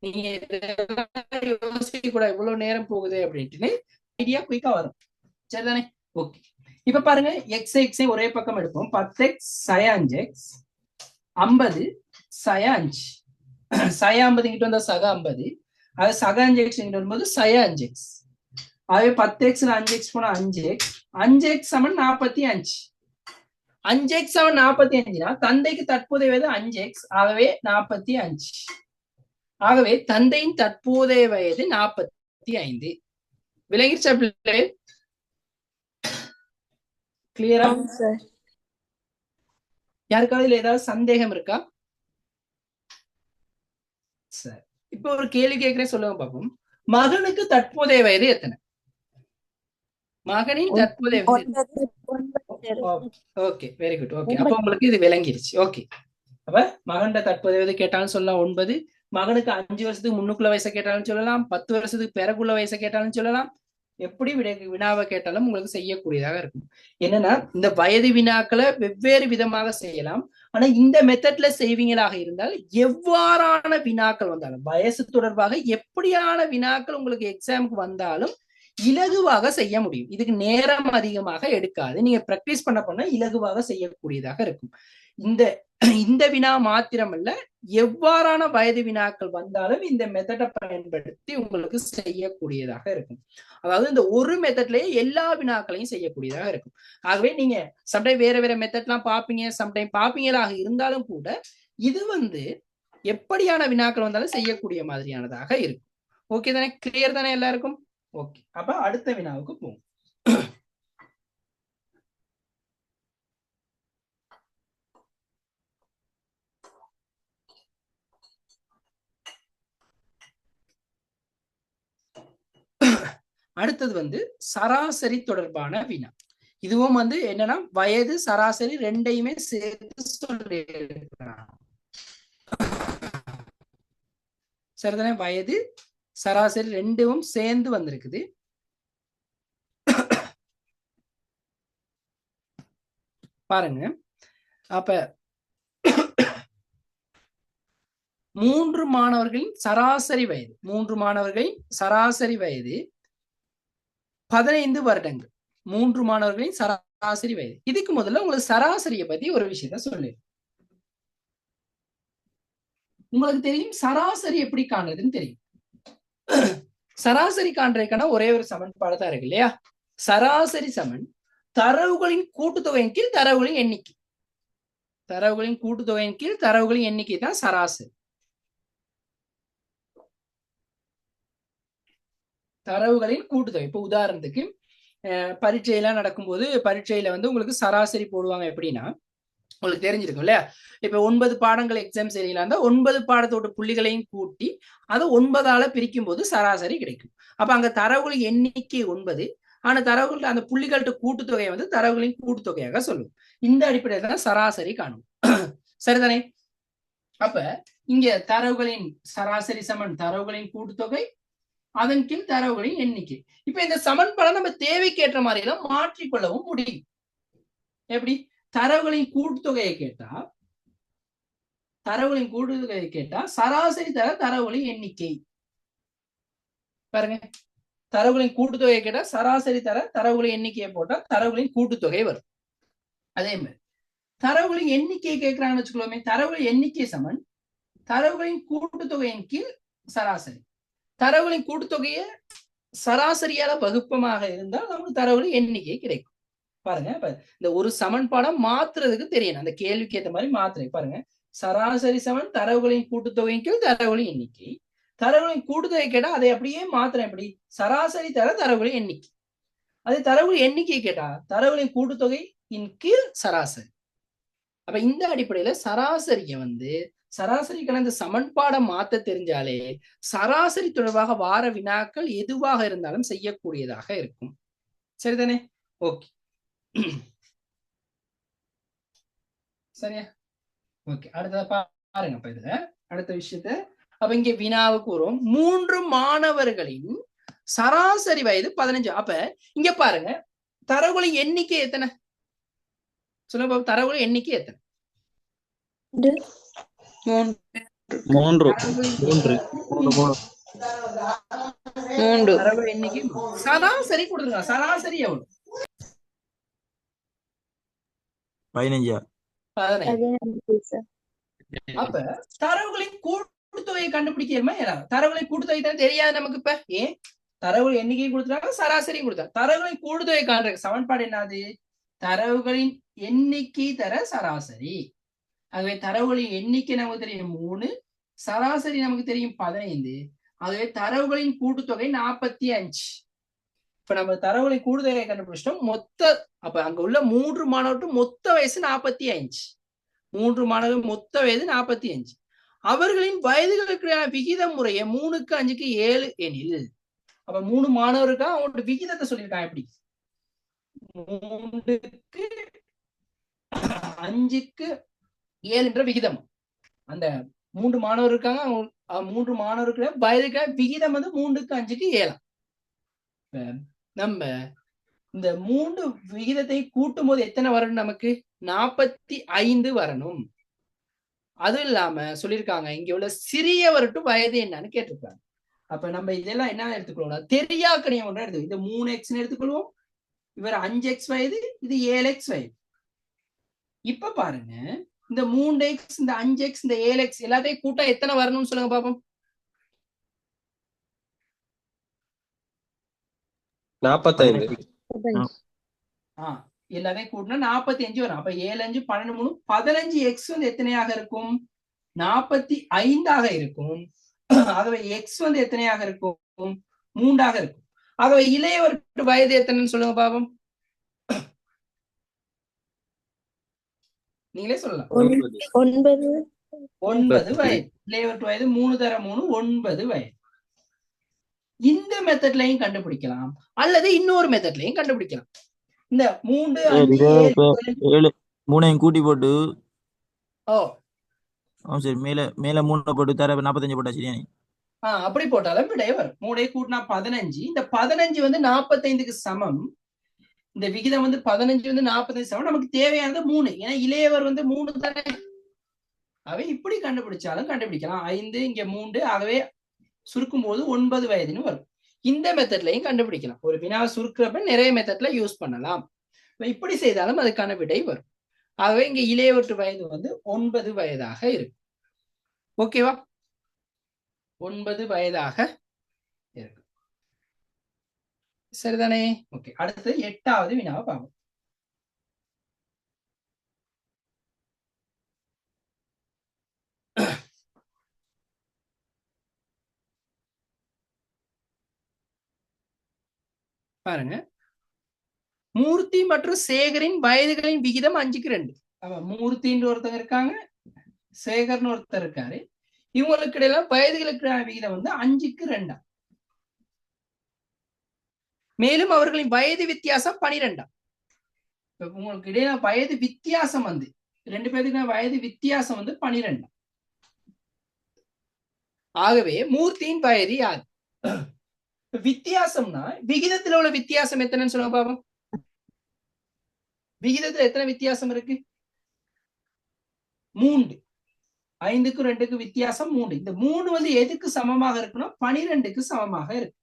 [SPEAKER 1] நீங்க யோசிக்க கூட இவ்வளவு நேரம் போகுது அப்படின்ட்டு ஐடியா குயிக்கா வரும். சரிதானே? ஓகே. இப்ப பாருங்க x ஒரே பக்கம் எடுப்போம். 10x சய 5x 50 சய 5 சய 50 கிட்ட வந்தா சக 50 அது சக 5x கிட்ட வரும்போது சய 5x ஆகவே 10x 5x போனா 5x 5x சமன் 45 5x சமன் 45 தந்தைக்கு தற்போதைய வயது 5x ஆகவே 45 ஆகவே தந்தையின் தற்போதைய வயது 45. விளங்கிருச்சா பிள்ளை? கிளியரா? யாருக்காவது ஏதாவது சந்தேகம் இருக்கா? சரி, இப்ப ஒரு கேள்வி கேட்கிறேன், சொல்லுங்க பாப்போம். மகனுக்கு தற்போதைய வயது எத்தனை? மகனின் தற்போதைய வயது. Okay, very good. ஓகே, அப்ப உங்களுக்கு இது விளங்கிருச்சு. ஓகே, அப்ப மகன் தற்போதைய வயது கேட்டாலும் சொல்லலாம் 9. மகனுக்கு 5 வருஷத்துக்கு முன்னுக்குள்ள வயசை கேட்டாலும் சொல்லலாம், 10 வருஷத்துக்கு பிறகுள்ள வயசை கேட்டாலும் சொல்லலாம். எப்படி வினாவை கேட்டாலும் உங்களுக்கு செய்யக்கூடியதாக இருக்கும். என்னன்னா இந்த வயது வினாக்களை வெவ்வேறு விதமாக செய்யலாம். ஆனா இந்த மெத்தட்ல செய்வீங்களாக இருந்தால் எவ்வாறான வினாக்கள் வந்தாலும் வயசு தொடர்பாக எப்படியான வினாக்கள் உங்களுக்கு எக்ஸாமுக்கு வந்தாலும் இலகுவாக செய்ய முடியும். இதுக்கு நேரம் அதிகமாக எடுக்காது. நீங்க பிராக்டிஸ் பண்ண இலகுவாக செய்யக்கூடியதாக இருக்கும். இந்த வினா மாத்திரமல்ல, எவ்வாறான வயது வினாக்கள் வந்தாலும் இந்த மெத்தடை பயன்படுத்தி உங்களுக்கு செய்யக்கூடியதாக இருக்கும். அதாவது இந்த ஒரு மெத்தட்லயே எல்லா வினாக்களையும் செய்யக்கூடியதாக இருக்கும். ஆகவே நீங்க சம்டைம் வேற வேற மெத்தட்லாம் பார்ப்பீங்க, சம்டைம் பார்ப்பீங்களாக இருந்தாலும் கூட இது வந்து எப்படியான வினாக்கள் வந்தாலும் செய்யக்கூடிய மாதிரியானதாக இருக்கும். ஓகே தானே? கிளியர் தானே எல்லாருக்கும்? ஓகே, அப்ப அடுத்த வினாவுக்கு போவோம். அடுத்தது வந்து சராசரி தொடர்பான வினா. இதுவும் வந்து என்னன்னா வயது சராசரி ரெண்டையுமே சேர்த்து சொல்லி சரிதானே? வயது சராசரி ரெண்டும் சேர்ந்து வந்திருக்குது. பாருங்க, அப்ப 3 மாணவர்களின் சராசரி வயது 15 வருடங்கள். 3 மாணவர்களின் சராசரி வயது. இதுக்கு முதல்ல உங்களுக்கு சராசரியை பத்தி ஒரு விஷயத்த சொல்லு. உங்களுக்கு தெரியும் சராசரி எப்படி காண்றதுன்னு தெரியும். சராசரி காண்றதுக்கான ஒரே ஒரு சமன்பாடு தான் இருக்கு இல்லையா? சராசரி சமன் தரவுகளின் கூட்டுத்தொகையின் கீழ் தரவுகளின் எண்ணிக்கை. தரவுகளின் கூட்டுத்தொகையின் கீழ் தரவுகளின் எண்ணிக்கை தான் சராசரி. தரவுகளின் கூட்டுத்தொகை. இப்ப உதாரணத்துக்கு பரீட்சையெல்லாம் நடக்கும்போது பரீட்சையில வந்து உங்களுக்கு சராசரி போடுவாங்க. எப்படின்னா உங்களுக்கு தெரிஞ்சிருக்கும் இல்லையா? இப்ப 9 பாடங்கள் எக்ஸாம் செய்யலாம், 9 பாடத்தோட புள்ளிகளையும் கூட்டி அதை 9ஆல பிரிக்கும் போது சராசரி கிடைக்கும். அப்ப அங்க தரவுகளின் எண்ணிக்கை 9, ஆனா தரவுகள் அந்த புள்ளிகள்கிட்ட கூட்டுத்தொகையை வந்து தரவுகளின் கூட்டுத்தொகையாக சொல்லுவோம். இந்த அடிப்படையில் தான் சராசரி காணும். சரிதானே? அப்ப இங்க தரவுகளின் சராசரி சமன் தரவுகளின் கூட்டுத்தொகை, அதன் கீழ் தரவுகளின் எண்ணிக்கை. இப்ப இந்த சமன்பாடை நம்ம தேவைக்கு ஏற்ற மாதிரி எல்லாம் மாற்றிக்கொள்ளவும் முடியும். எப்படி? தரவுகளின் கூட்டுத்தொகையை கேட்டா சராசரி தர தரவுகளின் எண்ணிக்கை. பாருங்க, தரவுகளின் கூட்டுத்தொகையை கேட்டா சராசரி தர தரவுகளின் எண்ணிக்கையை போட்டா தரவுகளின் கூட்டுத்தொகை வரும். அதே மாதிரி தரவுகளின் எண்ணிக்கையை கேட்கிறாங்கன்னு வச்சுக்கலாமே. தரவுகளின் எண்ணிக்கை சமன் தரவுகளின் கூட்டுத்தொகையின் கீழ் சராசரி. தரவுகளின் கூட்டுத்தொகையை சராசரியால வகுப்பமாக இருந்தால் நமக்கு தரவுகளின் எண்ணிக்கை கிடைக்கும். பாருங்க, இப்ப இந்த ஒரு சமன்பாடம் மாத்துறதுக்கு தெரியணும், அந்த கேள்விக்கு ஏற்ற மாதிரி மாத்துறேன். பாருங்க, சராசரி சமன் தரவுகளின் கூட்டுத்தொகையின் கீழ் தரவுகளின் எண்ணிக்கை. தரவுகளின் கூட்டுத்தொகை கேட்டா அதை அப்படியே மாத்துறேன். எப்படி? சராசரி தர தரவுகளின் எண்ணிக்கை. அதே தரவுகளின் எண்ணிக்கை கேட்டா தரவுகளின் கூட்டுத்தொகை இன் கீழ் சராசரி. அப்ப இந்த அடிப்படையில சராசரியை சராசரி கலந்த சமன்பாடை மாத்த தெரிஞ்சாலே சராசரி தொடர்பாக வார வினாக்கள் எதுவாக இருந்தாலும் செய்யக்கூடியதாக இருக்கும். சரிதானே? ஓகே, சரியா? ஓகே, அடுத்தத பாருங்க. இப்ப இதுல அடுத்த விஷயத்த அப்ப இங்க வினாவுக்கு வரும். 3 மாணவர்களின் சராசரி வயது 15. அப்ப இங்க பாருங்க, தரவுகளின் எண்ணிக்கை எத்தனை சொல்லுங்க. தரவுகளின் எண்ணிக்கை எத்தனை?
[SPEAKER 6] 3
[SPEAKER 1] தரவு எண்ணிக்கை. சராசரி கொடுங்க. சராசரி எவ்வளவு?
[SPEAKER 6] 15.
[SPEAKER 1] 15. அப்ப தரவுகளின் கூட்டுத்தொகையை கண்டுபிடிக்கணுமா? தரவுகளின் கூட்டுத்தொகை தான் தெரியாது நமக்கு. இப்ப ஏன் தரவுகள் எண்ணிக்கையும் கொடுத்துட்டாங்க, சராசரியும் கொடுத்தாங்க. தரவுகளின் கூட்டுத்தொகை காண்ற சமன்பாடு என்னது? தரவுகளின் எண்ணிக்கை தர சராசரி. ஆகவே தரவுகளின் எண்ணிக்கை நமக்கு தெரியும் 3, சராசரி நமக்கு தெரியும் 15. ஆகவே தரவுகளின் கூட்டுத்தொகை 45. இப்ப நம்ம தரவுகளின் கூட்டுத்தொகையை கண்டுபிடிச்சிட்டோம். அப்ப அங்க உள்ள 3 மாணவர்கள் மொத்த வயசு 45. 3 மாணவர்கள் மொத்த வயது 45. அவர்களின் வயதுகளுக்கான விகித முறையை 3க்கு 5க்கு 7 எனில், அப்ப 3 மாணவருக்கா அவங்களோட விகிதத்தை சொல்லியிருக்காங்க. எப்படி? 3க்கு 5க்கு 7 விகிதம். அந்த 3 மாணவர் இருக்காங்க, 3 மாணவருக்கு வயதுக்கு விகிதம் 3க்கு 5க்கு 7. நம்ம இந்த 3 விகிதத்தை கூட்டும் போது எத்தனை வரணும்? நமக்கு 45 வரணும். அது இல்லாம சொல்லியிருக்காங்க இங்க உள்ள சிறியவருட்டு வயது என்னன்னு கேட்டிருக்காங்க. அப்ப நம்ம இதெல்லாம் என்ன எடுத்துக்கொள்வோம்னா தெரியாக்கணியம் ஒன்றா எடுத்துக்கோ. இந்த 3x எடுத்துக்கொள்வோம். இவர் 5x வயது, இது 7x வயது. இப்ப பாருங்க, இந்த 3x, இந்த 5x, இந்த 7x எல்லாத்தையும் கூட்டா எத்தனை வரணும்னு சொல்லுங்க பாப்போம்.
[SPEAKER 4] 45.
[SPEAKER 1] எல்லாத்தையும் கூட்டினா 45 வரும். அப்ப 7 5 12 3 15x எத்தனையாக இருக்கும்? 45 இருக்கும். ஆகவே x எத்தனையாக இருக்கும்? 3 இருக்கும். ஆகவே இளையவர் வயது எத்தனைன்னு சொல்லுங்க பாப்போம். நீங்களே சொல்லலாம். 9 வயது. இளையவர் வயது 3 தர 3 9 வயது. இந்த மெத்தட்லையும் கண்டுபிடிக்கலாம், அல்லது இன்னொரு மெத்தட்லையும் கண்டுபிடிக்கலாம். இந்த 3
[SPEAKER 6] 3 கூட்டி போட்டு சரி மேல 3 போட்டு தர 45 போட்டா சரியா?
[SPEAKER 1] அப்படி போட்டாலும் விடை வரும். 3 கூட்டினா 15. இந்த 15 45க்கு சமம். இந்த விகிதம் 15 45 சமம். நமக்கு தேவையானது 3. ஏன்னா இளையவர் 3 தானே. அவை இப்படி கண்டுபிடிச்சாலும் கண்டுபிடிக்கலாம். 5 இங்க 3, ஆகவே சுருக்கும் போது 9 வயதுன்னு வரும். இந்த மெத்தட்லையும் கண்டுபிடிக்கலாம். ஒரு வினா சுருக்கிறப்ப நிறைய மெத்தட்ல யூஸ் பண்ணலாம். இப்படி செய்தாலும் அதுக்கான விடை வரும். ஆகவே இங்க இளையவற்று வயது 9 வயதாக இருக்கு. ஓகேவா? 9 வயதாக இருக்கு. சரிதானே? ஓகே, அடுத்து 8வது வினாவை பார்ப்போம். பாருங்க, மூர்த்தி மற்றும் சேகரின் வயதுகளின் விகிதம் 5க்கு 2. மூர்த்தின்னு ஒருத்தர் இருக்காங்க, சேகர்னு ஒருத்தர் இருக்காரு. இவங்களுக்கு இடையில வயதுகளுக்கான விகிதம் 5க்கு 2. மேலும் அவர்களின் வயது வித்தியாசம் 12. உங்களுக்கு இடையில வயது வித்தியாசம் 2 பேருக்கு வயது வித்தியாசம் 12. ஆகவே மூர்த்தியின் வயது யாரு? வித்தியாசம்னா விகிதத்துல உள்ள வித்தியாசம் எத்தனைன்னு சொல்லுங்க பாப்போம். விகிதத்துல எத்தனை வித்தியாசம் இருக்கு? 3. 5க்கு 2க்கு வித்தியாசம் 3. இந்த 3 எதுக்கு சமமாக இருக்குன்னா 12க்கு சமமாக இருக்கு.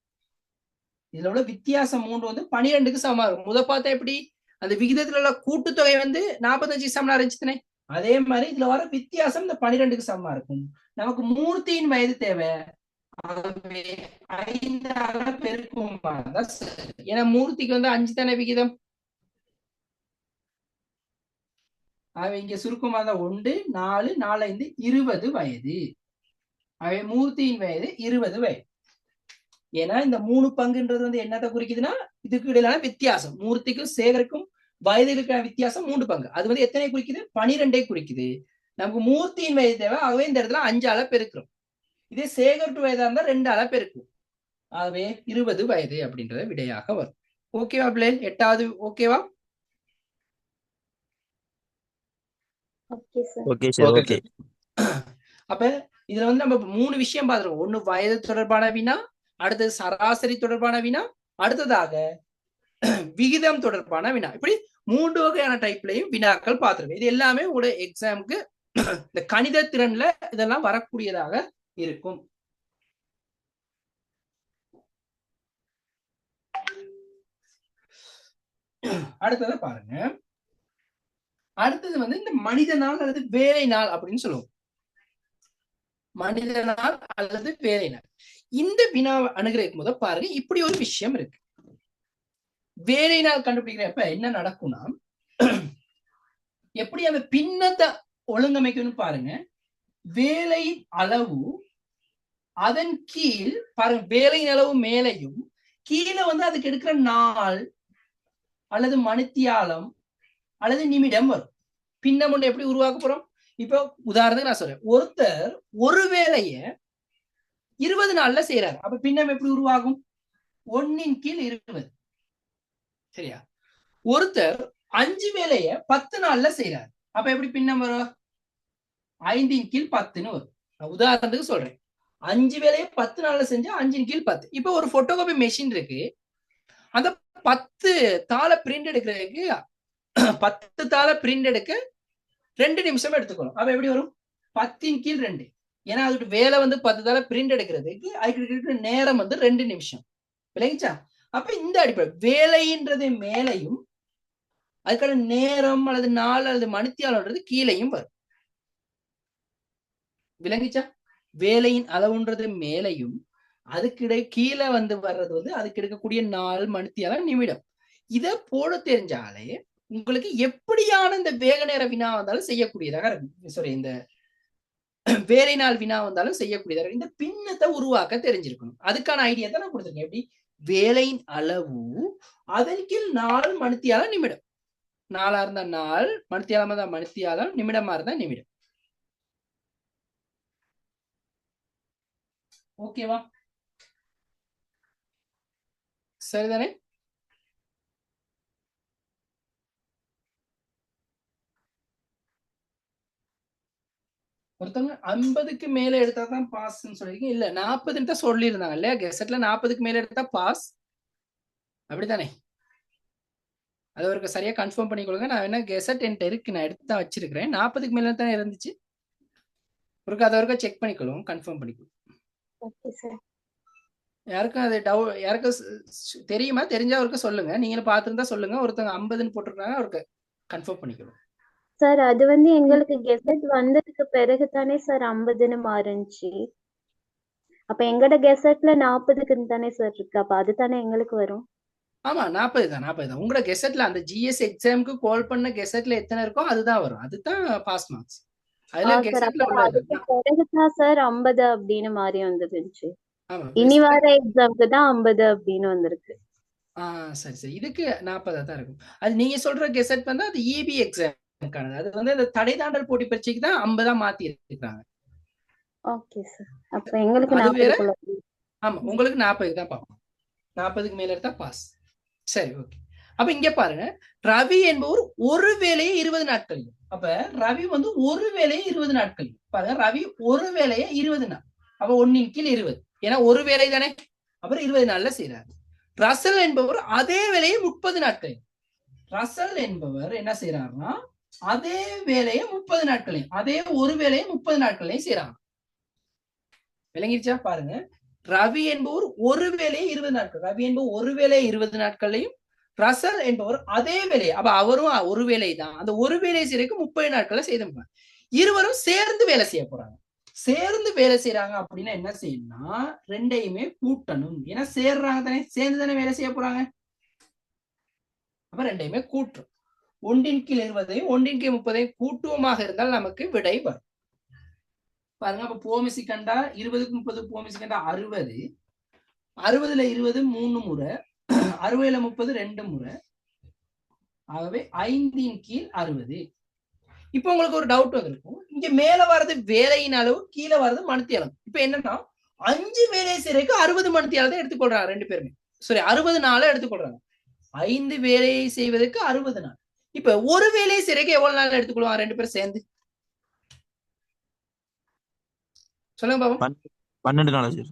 [SPEAKER 1] இதுல உள்ள வித்தியாசம் 3 12க்கு சமமா இருக்கும். முத பார்த்தா எப்படி? அந்த விகிதத்துல உள்ள கூட்டுத்தொகை வந்து 45 சமனா இருந்துச்சுதானே, அதே மாதிரி இதுல வர வித்தியாசம் இந்த 12க்கு சமமா இருக்கும். நமக்கு மூர்த்தியின் வயது தேவை, ஆகவே 5ஆல பெருக்குமா தான் சரி. ஏன்னா மூர்த்திக்கு வந்து 5 தானே விகிதம். அவை இங்க சுருக்கமா தான் 1 4 4 5 20 வயது. அவை மூர்த்தியின் வயது 20 வயது. ஏன்னா இந்த 3 பங்குன்றது வந்து என்னத்தை குறிக்குதுன்னா இதுக்கு இடையிலான வித்தியாசம். மூர்த்திக்கும் சேகருக்கும் வயதுக்கான வித்தியாசம் 3 பங்கு. அது வந்து எத்தனை குறிக்குது? 12 குறிக்குது. நமக்கு மூர்த்தியின் வயது தேவை, ஆகவே இந்த இடத்துல 5ஆல பெருக்கிறோம். இதே சேகர் வயதா இருந்தா 2ஆல பெருக்கும். ஆகவே 20 வயது அப்படின்றத விடையாக வரும். ஓகேவா பிள்ளைகள்? 8வது ஓகேவா?
[SPEAKER 3] Okay sir.
[SPEAKER 6] Okay sir.
[SPEAKER 4] Okay
[SPEAKER 6] okay.
[SPEAKER 1] அப்ப இதுல வந்து நம்ம 3 விஷயம் பார்த்திருக்கோம். ஒண்ணு வயது தொடர்பான வினா, அடுத்தது சராசரி தொடர்பான வினா, அடுத்ததாக விகிதம் தொடர்பான வினா. இப்படி 3 வகையான டைப்லயும் வினாக்கள் பார்த்திருக்கோம். இது எல்லாமே உங்களோட எக்ஸாமுக்கு இந்த கணித திறன்ல இதெல்லாம் வரக்கூடியதாக இருக்கும். அடுத்ததை பாருங்க. அடுத்தது வந்து இந்த மனித நாள் அல்லது வேலை நாள் அப்படின்னு சொல்லுவோம். மனித நாள் அல்லது வேலை நாள். இந்த வினாவை அணுகிறதுக்கு முதல் பாருங்க, இப்படி ஒரு விஷயம் இருக்கு. வேலை நாள் கண்டுபிடிக்கிறப்ப என்ன நடக்கும்னா, எப்படி அந்த பின்னத்தை ஒழுங்கமைக்கணும்னு பாருங்க. வேலை அளவு அதன் கீழ் பாருங்க, வேலையின் அளவு மேலையும் கீழே வந்து அதுக்கு எடுக்கிற நாள் அல்லது மணித்தியாலம் அல்லது நிமிடம் வரும். பின்னம் ஒண்ணு எப்படி உருவாக்க போறோம்? இப்போ உதாரணத்துக்கு நான் சொல்றேன், ஒருத்தர் ஒரு வேலைய 20 நாள்ல செய்யறாரு. அப்ப பின்னம் எப்படி உருவாகும்? 1 கீழ் 20. சரியா? ஒருத்தர் 5 வேலைய 10 நாள்ல செய்யறாரு. அப்ப எப்படி பின்னம் வரும்? 5 கீழ் 10ன்னு வரும். நான் உதாரணத்துக்கு சொல்றேன், 5 வேலையை 10 நாள்ல செஞ்சா 5 கீழ் 10. இப்போ ஒரு போட்டோகாபி மெஷின் இருக்கு. அந்த 10 தாளை பிரிண்ட் எடுக்கிறதுக்கு 10 தாளை பிரிண்ட் எடுக்க 2 நிமிஷம் எடுத்துக்கணும். அப்ப எப்படி வரும்? 10 கீழ் 2. ஏன்னா அதுக்கு வேலை வந்து 10 தாளை பிரிண்ட் எடுக்கிறதுக்கு அதுக்கு இருக்கிற நேரம் வந்து 2 நிமிஷம். விளங்கிச்சா? அப்ப இந்த அடிப்படை வேலைன்றது மேலையும் அதுக்கான நேரம் அல்லது நாள் அல்லது மணித்தியாலன்றது கீழையும் வரும். விளங்கிச்சா? வேலையின் அளவுன்றது மேலையும் அதுக்கு கீழே வந்து வர்றது வந்து அதுக்கு எடுக்கக்கூடிய நாள் மணித்தியாலம் நிமிடம். இதை போட தெரிஞ்சாலே உங்களுக்கு எப்படியான இந்த வேக நேர வினா வந்தாலும் செய்யக்கூடியதாக இருக்கும். சாரி, இந்த வேலை நாள் வினா வந்தாலும் செய்யக்கூடியதாக இருக்கும். இந்த பின்னத்தை உருவாக்க தெரிஞ்சிருக்கணும். அதுக்கான ஐடியா தான் நான் கொடுத்துருக்கேன். எப்படி? வேலையின் அளவு அதன் கீழ் நாள் மணித்தியாலம் நிமிடம். நாளா இருந்தா நாள், மணித்தியாலமா இருந்தா மணித்தியாலம், நிமிடமா இருந்தா நிமிடம். ஓகேவா? சரிதானே? ஒருத்தவங்க 50க்கு மேல எடுத்தா தான் பாஸ்ன்னு சொல்லிருக்கீங்க. இல்ல 40ன்னு தான் சொல்லியிருந்தாங்க இல்லையா? கெசட்ல 40க்கு மேல எடுத்தா பாஸ், அப்படித்தானே? அது ஒரு சரியா கன்ஃபார்ம் பண்ணிக்கொள்ளுங்க. நான் வேணா கெசட் என்கிட்ட இருக்கு, நான் எடுத்து தான் வச்சிருக்கிறேன். 40க்கு மேல தானே இருந்துச்சு. ஒருக்கா அதை ஒருக்கா செக் பண்ணிக்கொள்ளுவோம், கன்ஃபார்ம் பண்ணிக்கொள்ளும்.
[SPEAKER 3] Okay sir.
[SPEAKER 1] யாருக்கும் அது யாருக்கும் தெரியுமா? தெரிஞ்சா ஒருக்க சொல்லுங்க. நீங்களும் பார்த்துருந்தா சொல்லுங்க. ஒருத்தவங்க 50ன்னு போட்டிருக்காங்க, ஒருக்க கன்ஃபார்ம் பண்ணிக்கணும்.
[SPEAKER 3] சார் அது வந்து எங்களுக்கு கெசட் வந்ததுக்கு பிறகு தானே சார் 50ன்னு மாறுச்சு. அப்ப எங்கட கெசட்ல 40க்குன்னு தானே சார் இருக்கு. அப்ப அது தானே எங்களுக்கு வரும்.
[SPEAKER 1] ஆமா, 40 தான். உங்களோட கெசட்ல அந்த ஜிஎஸ் எக்ஸாமுக்கு கால் பண்ண கெசட்ல எத்தனை இருக்கோ அதுதான் வரும். அதுதான் பாஸ் மார்க்ஸ். அதுல கெசட்ல
[SPEAKER 3] அதுக்கு பிறகுதான் சார் 50 அப்படின்னு மாறி வந்துருந்துச்சு.
[SPEAKER 1] ஆமா,
[SPEAKER 3] இனி வர எக்ஸாமுக்கு தான் 50 அப்படின்னு வந்திருக்கு.
[SPEAKER 1] சரி. இதுக்கு 40 தான் இருக்கும். அது நீங்க சொல்ற கெசட் வந்து அது இபி எக்ஸாமுக்கானது. அது வந்து அந்த தடை தாண்டல் போட்டி பரீட்சைக்கு தான் 50 மாத்தி இருக்காங்க.
[SPEAKER 3] Okay sir. அப்ப எங்களுக்கு 40.
[SPEAKER 1] ஆமா, உங்களுக்கு 40 தான் பார்ப்போம். 40க்கு மேல எடுத்தா பாஸ். சரி, ஓகே. அப்ப இங்க பாருங்க, ரவி என்பவர் ஒரு வேலையை 20 நாட்கள். அப்ப ரவி வந்து ஒரு வேலையை 20 நாட்கள். பாருங்க, ரவி ஒரு வேலையை 20 நாள். அப்ப 1 கீழ் 20. ஏன்னா ஒரு வேலை தானே, அப்புறம் 20 நாள்ல செய்யறாரு. ரசல் என்பவர் அதே வேலையை 30 நாட்கள். ரசல் என்பவர் என்ன செய்யறாருன்னா அதே வேலையை 30 நாட்களையும், அதே ஒரு வேலையை 30 நாட்களையும் செய்யறாங்க. விளங்கிருச்சா? பாருங்க, ரவி என்பவர் ஒரு வேலையை 20 நாட்கள். ரவி என்பவர் ஒரு வேலையை 20 நாட்களையும், ரசல் என்பவர் அதே வேலையை, அப்ப அவரும் ஒரு வேலை தான், அந்த ஒரு வேலை செய்யறதுக்கு 30 நாட்களை செய்து முடிப்பாங்க. இருவரும் சேர்ந்து வேலை செய்ய போறாங்க. சேர்ந்து வேலை செய்யறாங்க அப்படின்னா என்ன செய்யணும்னா ரெண்டையுமே கூட்டணும். ஏன்னா சேர்றாங்க தானே, சேர்ந்து தானே வேலை செய்ய போறாங்க. அப்ப ரெண்டையுமே கூட்டும். 1/20 1/30 கூட்டுவமாக இருந்தால் நமக்கு விடை வரும். பாருங்க, அப்ப போமிசி கண்டா 20க்கு 30 போமிசி கண்டா 60, 60ல 20 3 முறை, 60ல 30 2 முறை, ஆகவே 5/60. இப்ப உங்களுக்கு ஒரு டவுட் வந்திருக்கும், இங்க மேல வர்றது வேலையின் அளவு, கீழே வர்றது மணித்தியாலம். இப்ப என்னன்னா 5 வேலை செய்யறதுக்கு 60 மணித்தியாலத்தை எடுத்துக்கொள்றாங்க ரெண்டு பேருமே. சாரி, 60 நாளை எடுத்துக்கொள்றாங்க. 5 வேலையை செய்வதற்கு 60 நாள். இப்ப ஒரு வேலையை செய்யறதுக்கு எவ்வளவு நாள் எடுத்துக்கொள்வாங்க ரெண்டு பேரும் சேர்ந்து? சொல்லுங்க பாபம்.
[SPEAKER 6] 12 நாள் சார்.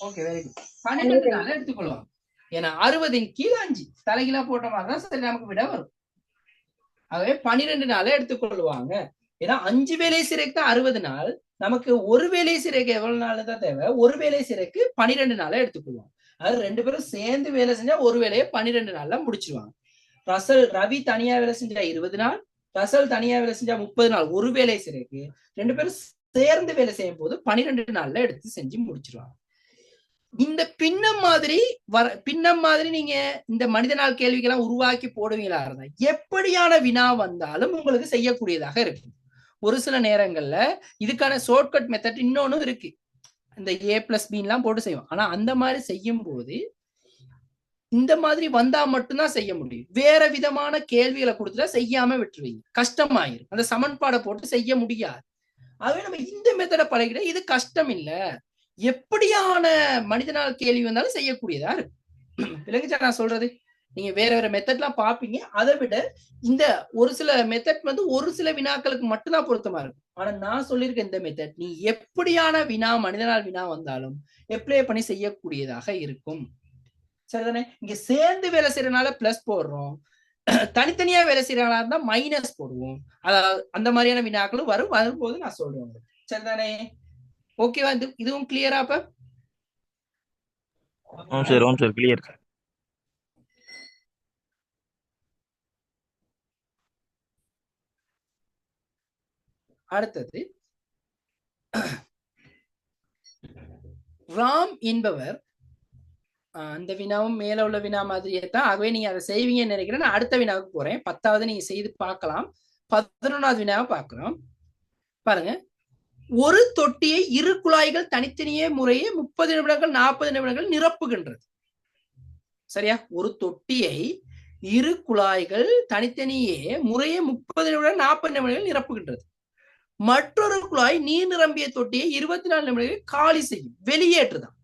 [SPEAKER 1] Okay, very good. 12 நாள் எடுத்துக்கொள்வாங்க. ஏன்னா 60 கீழ் 5 தலைகீழா போட்ட மாதிரிதான் சரி நமக்கு விட வரும். ஆகவே 12 நாளை எடுத்துக்கொள்வாங்க. ஏன்னா 5 வேலை செய்யறதுக்கு 60 நாள், நமக்கு ஒரு வேலை செய்யறதுக்கு எவ்வளவு நாள் தான் தேவை? ஒரு வேலை செய்யறதுக்கு 12 நாளை எடுத்துக்கொள்வாங்க. அது ரெண்டு பேரும் சேர்ந்து வேலை செஞ்சா ஒரு வேலையை 12 நாள்ல முடிச்சிருவாங்க. ரவி தனியா வேலை செஞ்சா 20 நாள், ரசல் தனியா வேலை செஞ்சா 30 நாள். ஒரு வேலை செய்யறதுக்கு ரெண்டு பேரும் சேர்ந்து வேலை செய்யும் போது 12 நாள்ல எடுத்து செஞ்சு முடிச்சிருவாங்க. இந்த பின்னம் மாதிரி நீங்க இந்த மனித நாள் கேள்விகள்லாம் உருவாக்கி போடுவீங்களா இருந்தா எப்படியான வினா வந்தாலும் உங்களுக்கு செய்யக்கூடியதாக இருக்கு. ஒரு சில நேரங்கள்ல இதுக்கான ஷார்ட்கட் மெத்தட் இன்னொன்னு இருக்கு, இந்த A+B எல்லாம் போட்டு செய்வோம். ஆனா அந்த மாதிரி செய்யும் போது இந்த மாதிரி வந்தா மட்டும்தான் செய்ய முடியும். வேற விதமான கேள்விகளை கொடுத்துட்டா செய்யாம விட்டுருவீங்க, கஷ்டமாயிரும். அந்த சமன்பாடை போட்டு செய்ய முடியாது. ஆகவே நம்ம இந்த மெத்தடை பழகிட, இது கஷ்டம் இல்ல, எப்படியான மனிதனால் கேள்வி வந்தாலும் செய்யக்கூடியதா இருக்கு. விளங்குச்சா நான் சொல்றது? நீங்க வேற வேற மெத்தட்லாம் பாப்பீங்க. அதை விட இந்த ஒரு சில மெத்தட் வந்து ஒரு சில வினாக்களுக்கு மட்டும்தான் பொருத்தமா இருக்கும். ஆனா நான் சொல்லியிருக்க இந்த மெத்தட் நீ எப்படியான வினா மனிதனால் வினா வந்தாலும் அப்ளை பண்ணி செய்யக்கூடியதாக இருக்கும். சரிதானே? இங்க சேர்ந்து வேலை செய்யறதுனால பிளஸ் போடுறோம், தனித்தனியா வேலை செய்யறாங்களா இருந்தா மைனஸ் போடுவோம். அதாவது அந்த மாதிரியான வினாக்களும் வரும்போது நான் சொல்றேன். சரிதானே? ஓகேவா? இதுவும் கிளியரா? அப்ப
[SPEAKER 6] சார் கிளியர்.
[SPEAKER 1] அடுத்தது, ராம் என்பவர், அந்த வினாவும் மேல உள்ள வினா மாதிரியே தான். ஆகவே நீங்க அதை செய்வீங்கன்னு நினைக்கிறேன். நான் அடுத்த வினாவுக்கு போறேன். 10வது நீங்க செய்து பார்க்கலாம். 11வது வினாவை பார்க்கலாம். பாருங்க, ஒரு தொட்டியை இரு குழாய்கள் தனித்தனியே முறையே 30 நிமிடங்கள் 40 நிமிடங்கள் நிரப்புகின்றது. சரியா? ஒரு தொட்டியை இரு குழாய்கள் தனித்தனியே முறையே 30 நிமிடங்கள் 40 நிமிடங்கள் நிரப்புகின்றது. மற்றொரு குழாய் நீர் நிரம்பிய தொட்டியை 24 நிமிடங்கள் காலி செய்யும், வெளியேற்றுதான்.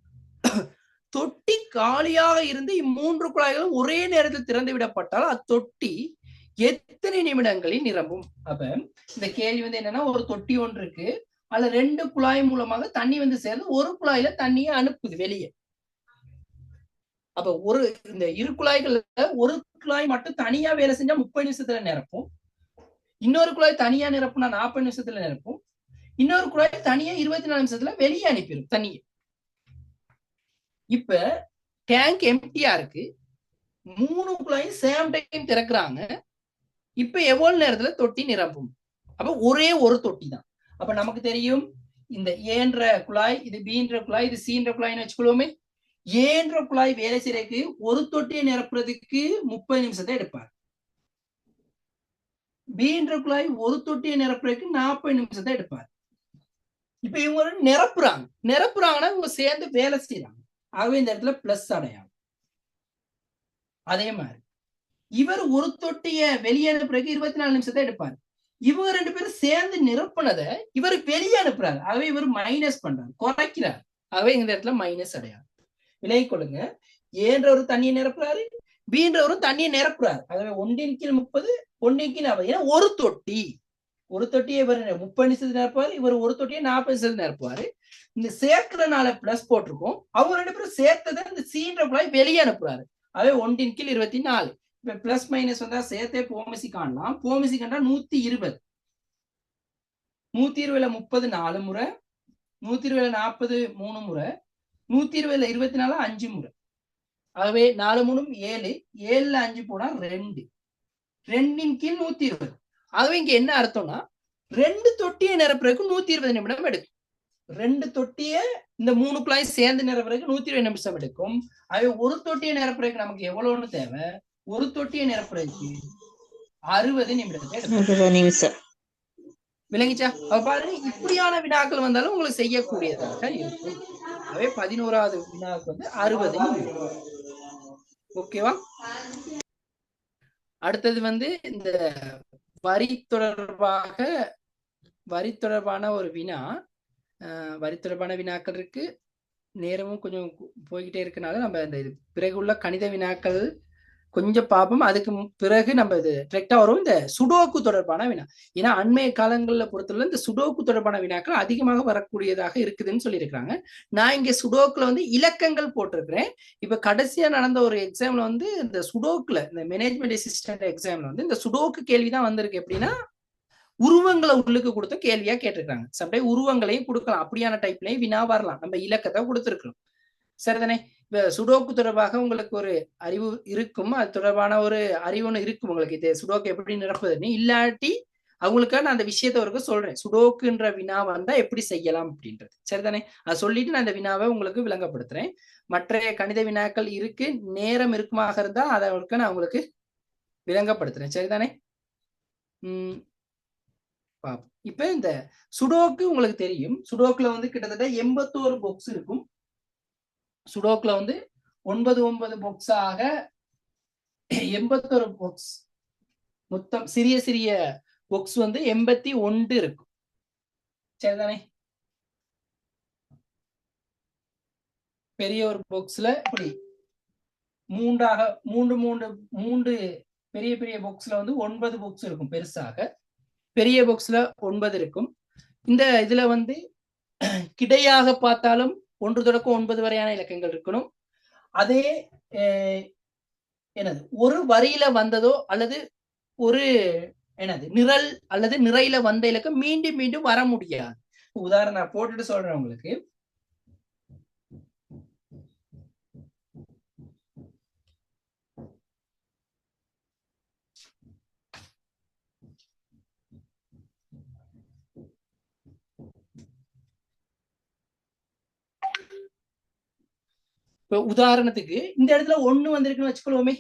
[SPEAKER 1] தொட்டி காலியாக இருந்து இம்மூன்று குழாய்களும் ஒரே நேரத்தில் திறந்து விடப்பட்டால் அத்தொட்டி எத்தனை நிமிடங்களில் நிரம்பும்? அப்ப இந்த கேள்வி வந்து என்னன்னா, ஒரு தொட்டி ஒன்று இருக்கு, அதுல 2 குழாய் மூலமாக தண்ணி வந்து சேர்ந்து ஒரு குழாயில தண்ணியை அனுப்புது வெளியே. அப்ப இந்த இரு குழாய்கள்ல ஒரு குழாய் மட்டும் தனியா வேலை செஞ்சா 30 நிமிஷத்துல நிரப்பும், இன்னொரு குழாய் தனியா நிரப்புனா 40 நிமிஷத்துல நிரப்பும், இன்னொரு குழாய் தனியா 24 நிமிஷத்துல வெளியே அனுப்பிடும் தண்ணியை. இப்ப டேங்க் எம்டியா இருக்கு, 3 குழாயும் சேம் டைம் திறக்கிறாங்க. இப்ப எவ்வளவு நேரத்துல தொட்டி நிரப்பும்? அப்ப ஒரே ஒரு தொட்டி தான். அப்ப நமக்கு தெரியும், இந்த ஏன்ற குழாய், இது பீன்ற குழாய், இது சீன்ற குழாய்னு வச்சுக்கொள்வோமே. ஏன்ற குழாய் வேலை செய்யறதுக்கு ஒரு தொட்டியை நிரப்புறதுக்கு 30 நிமிஷத்தை எடுப்பார். பீன்ற குழாய் ஒரு தொட்டியை நிரப்புறதுக்கு 40 நிமிஷத்தை எடுப்பார். இப்ப இவங்க நிரப்புறாங்கன்னா இவங்க சேர்ந்து வேலை செய்யறாங்க. ஆகவே இந்த இடத்துல பிளஸ் அடையாளம். அதே மாதிரி இவர் ஒரு தொட்டிய வெளியே அனுப்புறதுக்கு 24 நிமிஷத்தை எடுப்பாரு. இவங்க 2 பேரும் சேர்ந்து நிரப்புனதை இவர் வெளியே அனுப்புறாரு. ஆகவே இவர் மைனஸ் பண்றாரு, குறைக்கிறார். ஆகவே இந்த இடத்துல மைனஸ் அடையாளம். விலகிக் கொள்ளுங்க. ஏன்ற ஒரு தண்ணியை நிரப்புறாரு, பீன்ற ஒரு தண்ணியை நிரப்புறாரு. ஆகவே 1/30 1/40. ஒரு தொட்டியை இவர் 30 நிமிஷத்துக்கு நிரப்புவாரு, இவர் ஒரு தொட்டியை 40 நிமிஷத்துக்கு நிரப்புவாரு. இந்த சேர்க்கிறனால பிளஸ் போட்டிருக்கோம். அவங்க 2 பேரும் சேர்த்ததை இந்த சீன்ற குழாய் வெளியே அனுப்புறாரு. ஆகவே 1/24. இப்ப பிளஸ் மைனஸ் வந்தா சேர்த்தே போமிசி காணலாம். போமிசி கண்டா 120. 120ல 30 4 முறை, 120ல 40 3 முறை, 120ல 24 5 முறை. ஆகவே 4 3 7, 7ல 5 போனா 2, 2 கீழ் 120. ஆகவே இங்க என்ன அர்த்தம்னா 2 தொட்டியை நிரப்புறதுக்கு 120 நிமிடம் எடுக்கும். 2 தொட்டியை இந்த 3 குழாய் சேர்ந்து நிரப்புறதுக்கு 120 நிமிஷம் எடுக்கும். ஆகவே ஒரு தொட்டியை நிரப்புறதுக்கு நமக்கு எவ்வளவுன்னு தேவை? ஒரு தொட்டியை நிரப்புறதுக்கு 60 நிமிடத்தை எடுக்கும். விளங்கிச்சா? அப்ப பாருங்க, இப்படியான வினாக்கள் வந்தாலும் உங்களுக்கு செய்யக்கூடியதாக இருக்கும். அவே 11வது வினாவுக்கு வந்து 60 நிமிடம். ஓகேவா? அடுத்தது வந்து இந்த வரி தொடர்பான ஒரு வினா. வரி தொடர்பான வினாக்கள் இருக்கு. நேரமும் கொஞ்சம் போய்கிட்டே இருக்கனால நம்ம இந்த பிறகு உள்ள கணித வினாக்கள் கொஞ்சம் பார்ப்போம். அதுக்கு பிறகு நம்ம இது டிரெக்டா வரும் இந்த சுடோக்கு தொடர்பான வினா. ஏன்னா அண்மைய காலங்களில் பொறுத்தவரை இந்த சுடோக்கு தொடர்பான வினாக்கள் அதிகமாக வரக்கூடியதாக இருக்குதுன்னு சொல்லியிருக்கிறாங்க. நான் இங்க சுடோக்குல வந்து இலக்கங்கள் போட்டிருக்கிறேன். இப்ப கடைசியா நடந்த ஒரு எக்ஸாம்ல வந்து இந்த சுடோக்குல இந்த மேனேஜ்மெண்ட் அசிஸ்டன்ட் எக்ஸாம்ல வந்து இந்த சுடோக்கு கேள்விதான் வந்திருக்கு. எப்படின்னா உருவங்களை உள்ளுக்கு கொடுத்த கேள்வியா கேட்டிருக்காங்க. சம்டைம் உருவங்களையும் கொடுக்கலாம். அப்படியான டைப்லயும் வினா வரலாம். நம்ம இலக்கத்தை கொடுத்துருக்கிறோம். சரிதானே? இப்ப சுடோக்கு தொடர்பாக உங்களுக்கு ஒரு அறிவு இருக்கும். அது தொடர்பான ஒரு அறிவுன்னு இருக்கும் உங்களுக்கு. இது சுடோக்கு எப்படி நிரப்புதுன்னு. இல்லாட்டி அவங்களுக்காக நான் அந்த விஷயத்த வரைக்கும் சொல்றேன். சுடோக்குன்ற வினா வந்தா எப்படி செய்யலாம் அப்படின்றது. சரிதானே? அதை சொல்லிட்டு நான் அந்த வினாவை உங்களுக்கு விளங்கப்படுத்துறேன். மற்ற கணித வினாக்கள் இருக்கு. நேரம் இருக்குமாக இருந்தா அதை நான் உங்களுக்கு விளங்கப்படுத்துறேன். சரிதானே? இப்ப இந்த சுடோக்கு உங்களுக்கு தெரியும். சுடோக்குல வந்து கிட்டத்தட்ட 81 பாக்ஸ் இருக்கும். சுடோக்குல வந்து 9 பாக்ஸாக 81 பாக்ஸ் மொத்தம். சிறிய சிறிய பாக்ஸ் வந்து 81 இருக்கும். சரிதானே? பெரிய ஒரு பாக்ஸ்ல இப்படி மூன்று பெரிய பெரிய பாக்ஸ்ல வந்து 9 பாக்ஸ் இருக்கும். பெருசாக பெரிய பாக்ஸ்ல 9 இருக்கும். இந்த இதுல வந்து கிடையாக பார்த்தாலும் 1 தொடக்கம் 9 வரையான இலக்கங்கள் இருக்கணும். அதே என்னது ஒரு வரியில வந்ததோ அல்லது ஒரு என்னது நிரல் அல்லது நிறையில வந்த இலக்கம் மீண்டும் மீண்டும் வர முடியாது. உதாரணம் நான் போட்டுட்டு சொல்றேன் உங்களுக்கு. இப்ப உதாரணத்துக்கு இந்த இடத்துல 1 வந்திருக்குன்னு வச்சுக்கொள்வோமே.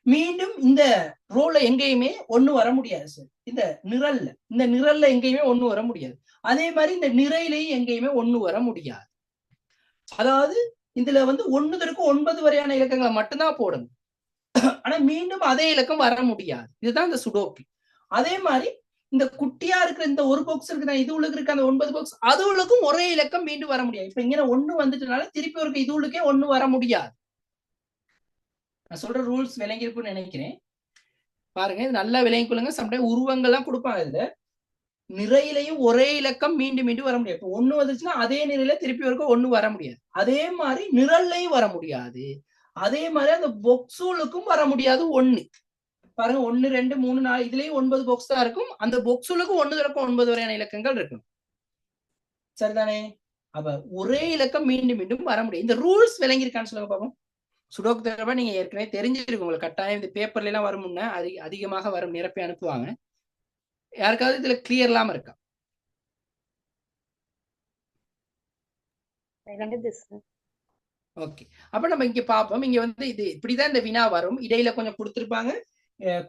[SPEAKER 1] மீண்டும் இந்த ரோல எங்கேயுமே 1 வர முடியாது சார். இந்த நிரல்ல எங்கேயுமே 1 வர முடியாது. அதே மாதிரி இந்த நிறையிலையும் எங்கேயுமே 1 வர முடியாது. அதாவது இதுல வந்து 1 தொடக்கம் 9 வரையான இலக்கங்களை மட்டும்தான் போடணும். ஆனா மீண்டும் அதே இலக்கம் வர முடியாது. இதுதான் இந்த சுடோக்கு. அதே மாதிரி இந்த குட்டியா இருக்கிற இந்த ஒரு பாக்ஸ் இருக்கு, இது உள்ளுக்கு இருக்க அந்த 9 பாக்ஸ், அது உள்ளுக்கும் ஒரே இலக்கம் மீண்டும் வர முடியாது. இப்ப இங்க 1 வந்துட்டனால திருப்பி ஒரு இது உள்ளுக்கே 1 வர முடியாது. நான் சொல்ற ரூல்ஸ் விளங்கியிருக்குன்னு நினைக்கிறேன். பாருங்க, இது நல்லா விளங்கி கொள்ளுங்க. சம்டைம் உருவங்கள்லாம் கொடுப்பாங்க. இதுல நிறையிலையும் ஒரே இலக்கம் மீண்டும் மீண்டும் வர முடியாது. இப்போ 1 வந்துச்சுன்னா அதே நிறையில திருப்பி வரைக்கும் 1 வர முடியாது. அதே மாதிரி நிரல்லையும் வர முடியாது. அதே மாதிரி அந்த பொக்ஸுலுக்கும் வர முடியாது 1. பாருங்க, 1 2 3 4 இதுலயும் 9 பாக்ஸ் தான் இருக்கும். அந்த பொக்ஸுலுக்கு 1 தொடக்கம் 9 வரையான இலக்கங்கள் இருக்கும். சரிதானே? அப்ப ஒரே இலக்கம் மீண்டும் மீண்டும் வர முடியும். இந்த ரூல்ஸ் விளங்கியிருக்கான்னு சொல்லுங்க பாப்போம். சுடோக்கு தொடர்பா நீங்க ஏற்கனவே தெரிஞ்சிருக்கு உங்களுக்கு. கட்டாயம் இந்த பேப்பர்ல எல்லாம் வரும்னா அதிகமாக வரும், நிரப்பி அனுப்புவாங்க. யாருக்காவது இதுல கிளியர் இல்லாம இருக்கா? ஓகே, அப்ப நம்ம இங்க பார்ப்போம். இங்க வந்து இது இப்படிதான் இந்த வினா வரும். இடையில கொஞ்சம் கொடுத்திருப்பாங்க.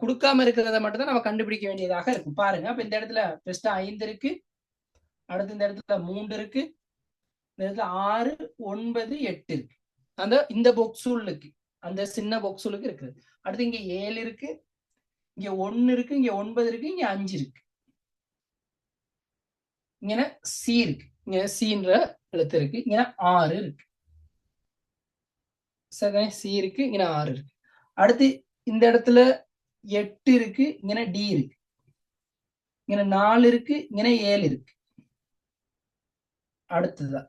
[SPEAKER 1] கொடுக்காம இருக்கிறத மட்டும் தான் நம்ம கண்டுபிடிக்க வேண்டியதாக இருக்கும். பாருங்க, அப்ப இந்த இடத்துல ஃபர்ஸ்ட் 5 இருக்கு. அடுத்து இந்த இடத்துல 3 இருக்கு. இந்த இடத்துல 6 9 8 இருக்கு. இந்த பாக்ஸுலுக்கு, அந்த சின்ன பாக்ஸுலுக்கு இருக்கு. அடுத்து இங்க 7 இருக்கு. இங்க 1 இருக்கு. இங்க 9 இருக்கு. இங்க 5 இருக்கு. இங்க சி இருக்கு. இங்க சின்ற எழுத்து இருக்கு. இங்க 6 இருக்கு. சரி, சி இருக்கு. இங்க 6 இருக்கு. அடுத்து இந்த இடத்துல 8 இருக்கு. இங்க டி இருக்கு. இங்க 4 இருக்கு. இங்க 7 இருக்கு. அடுத்ததான்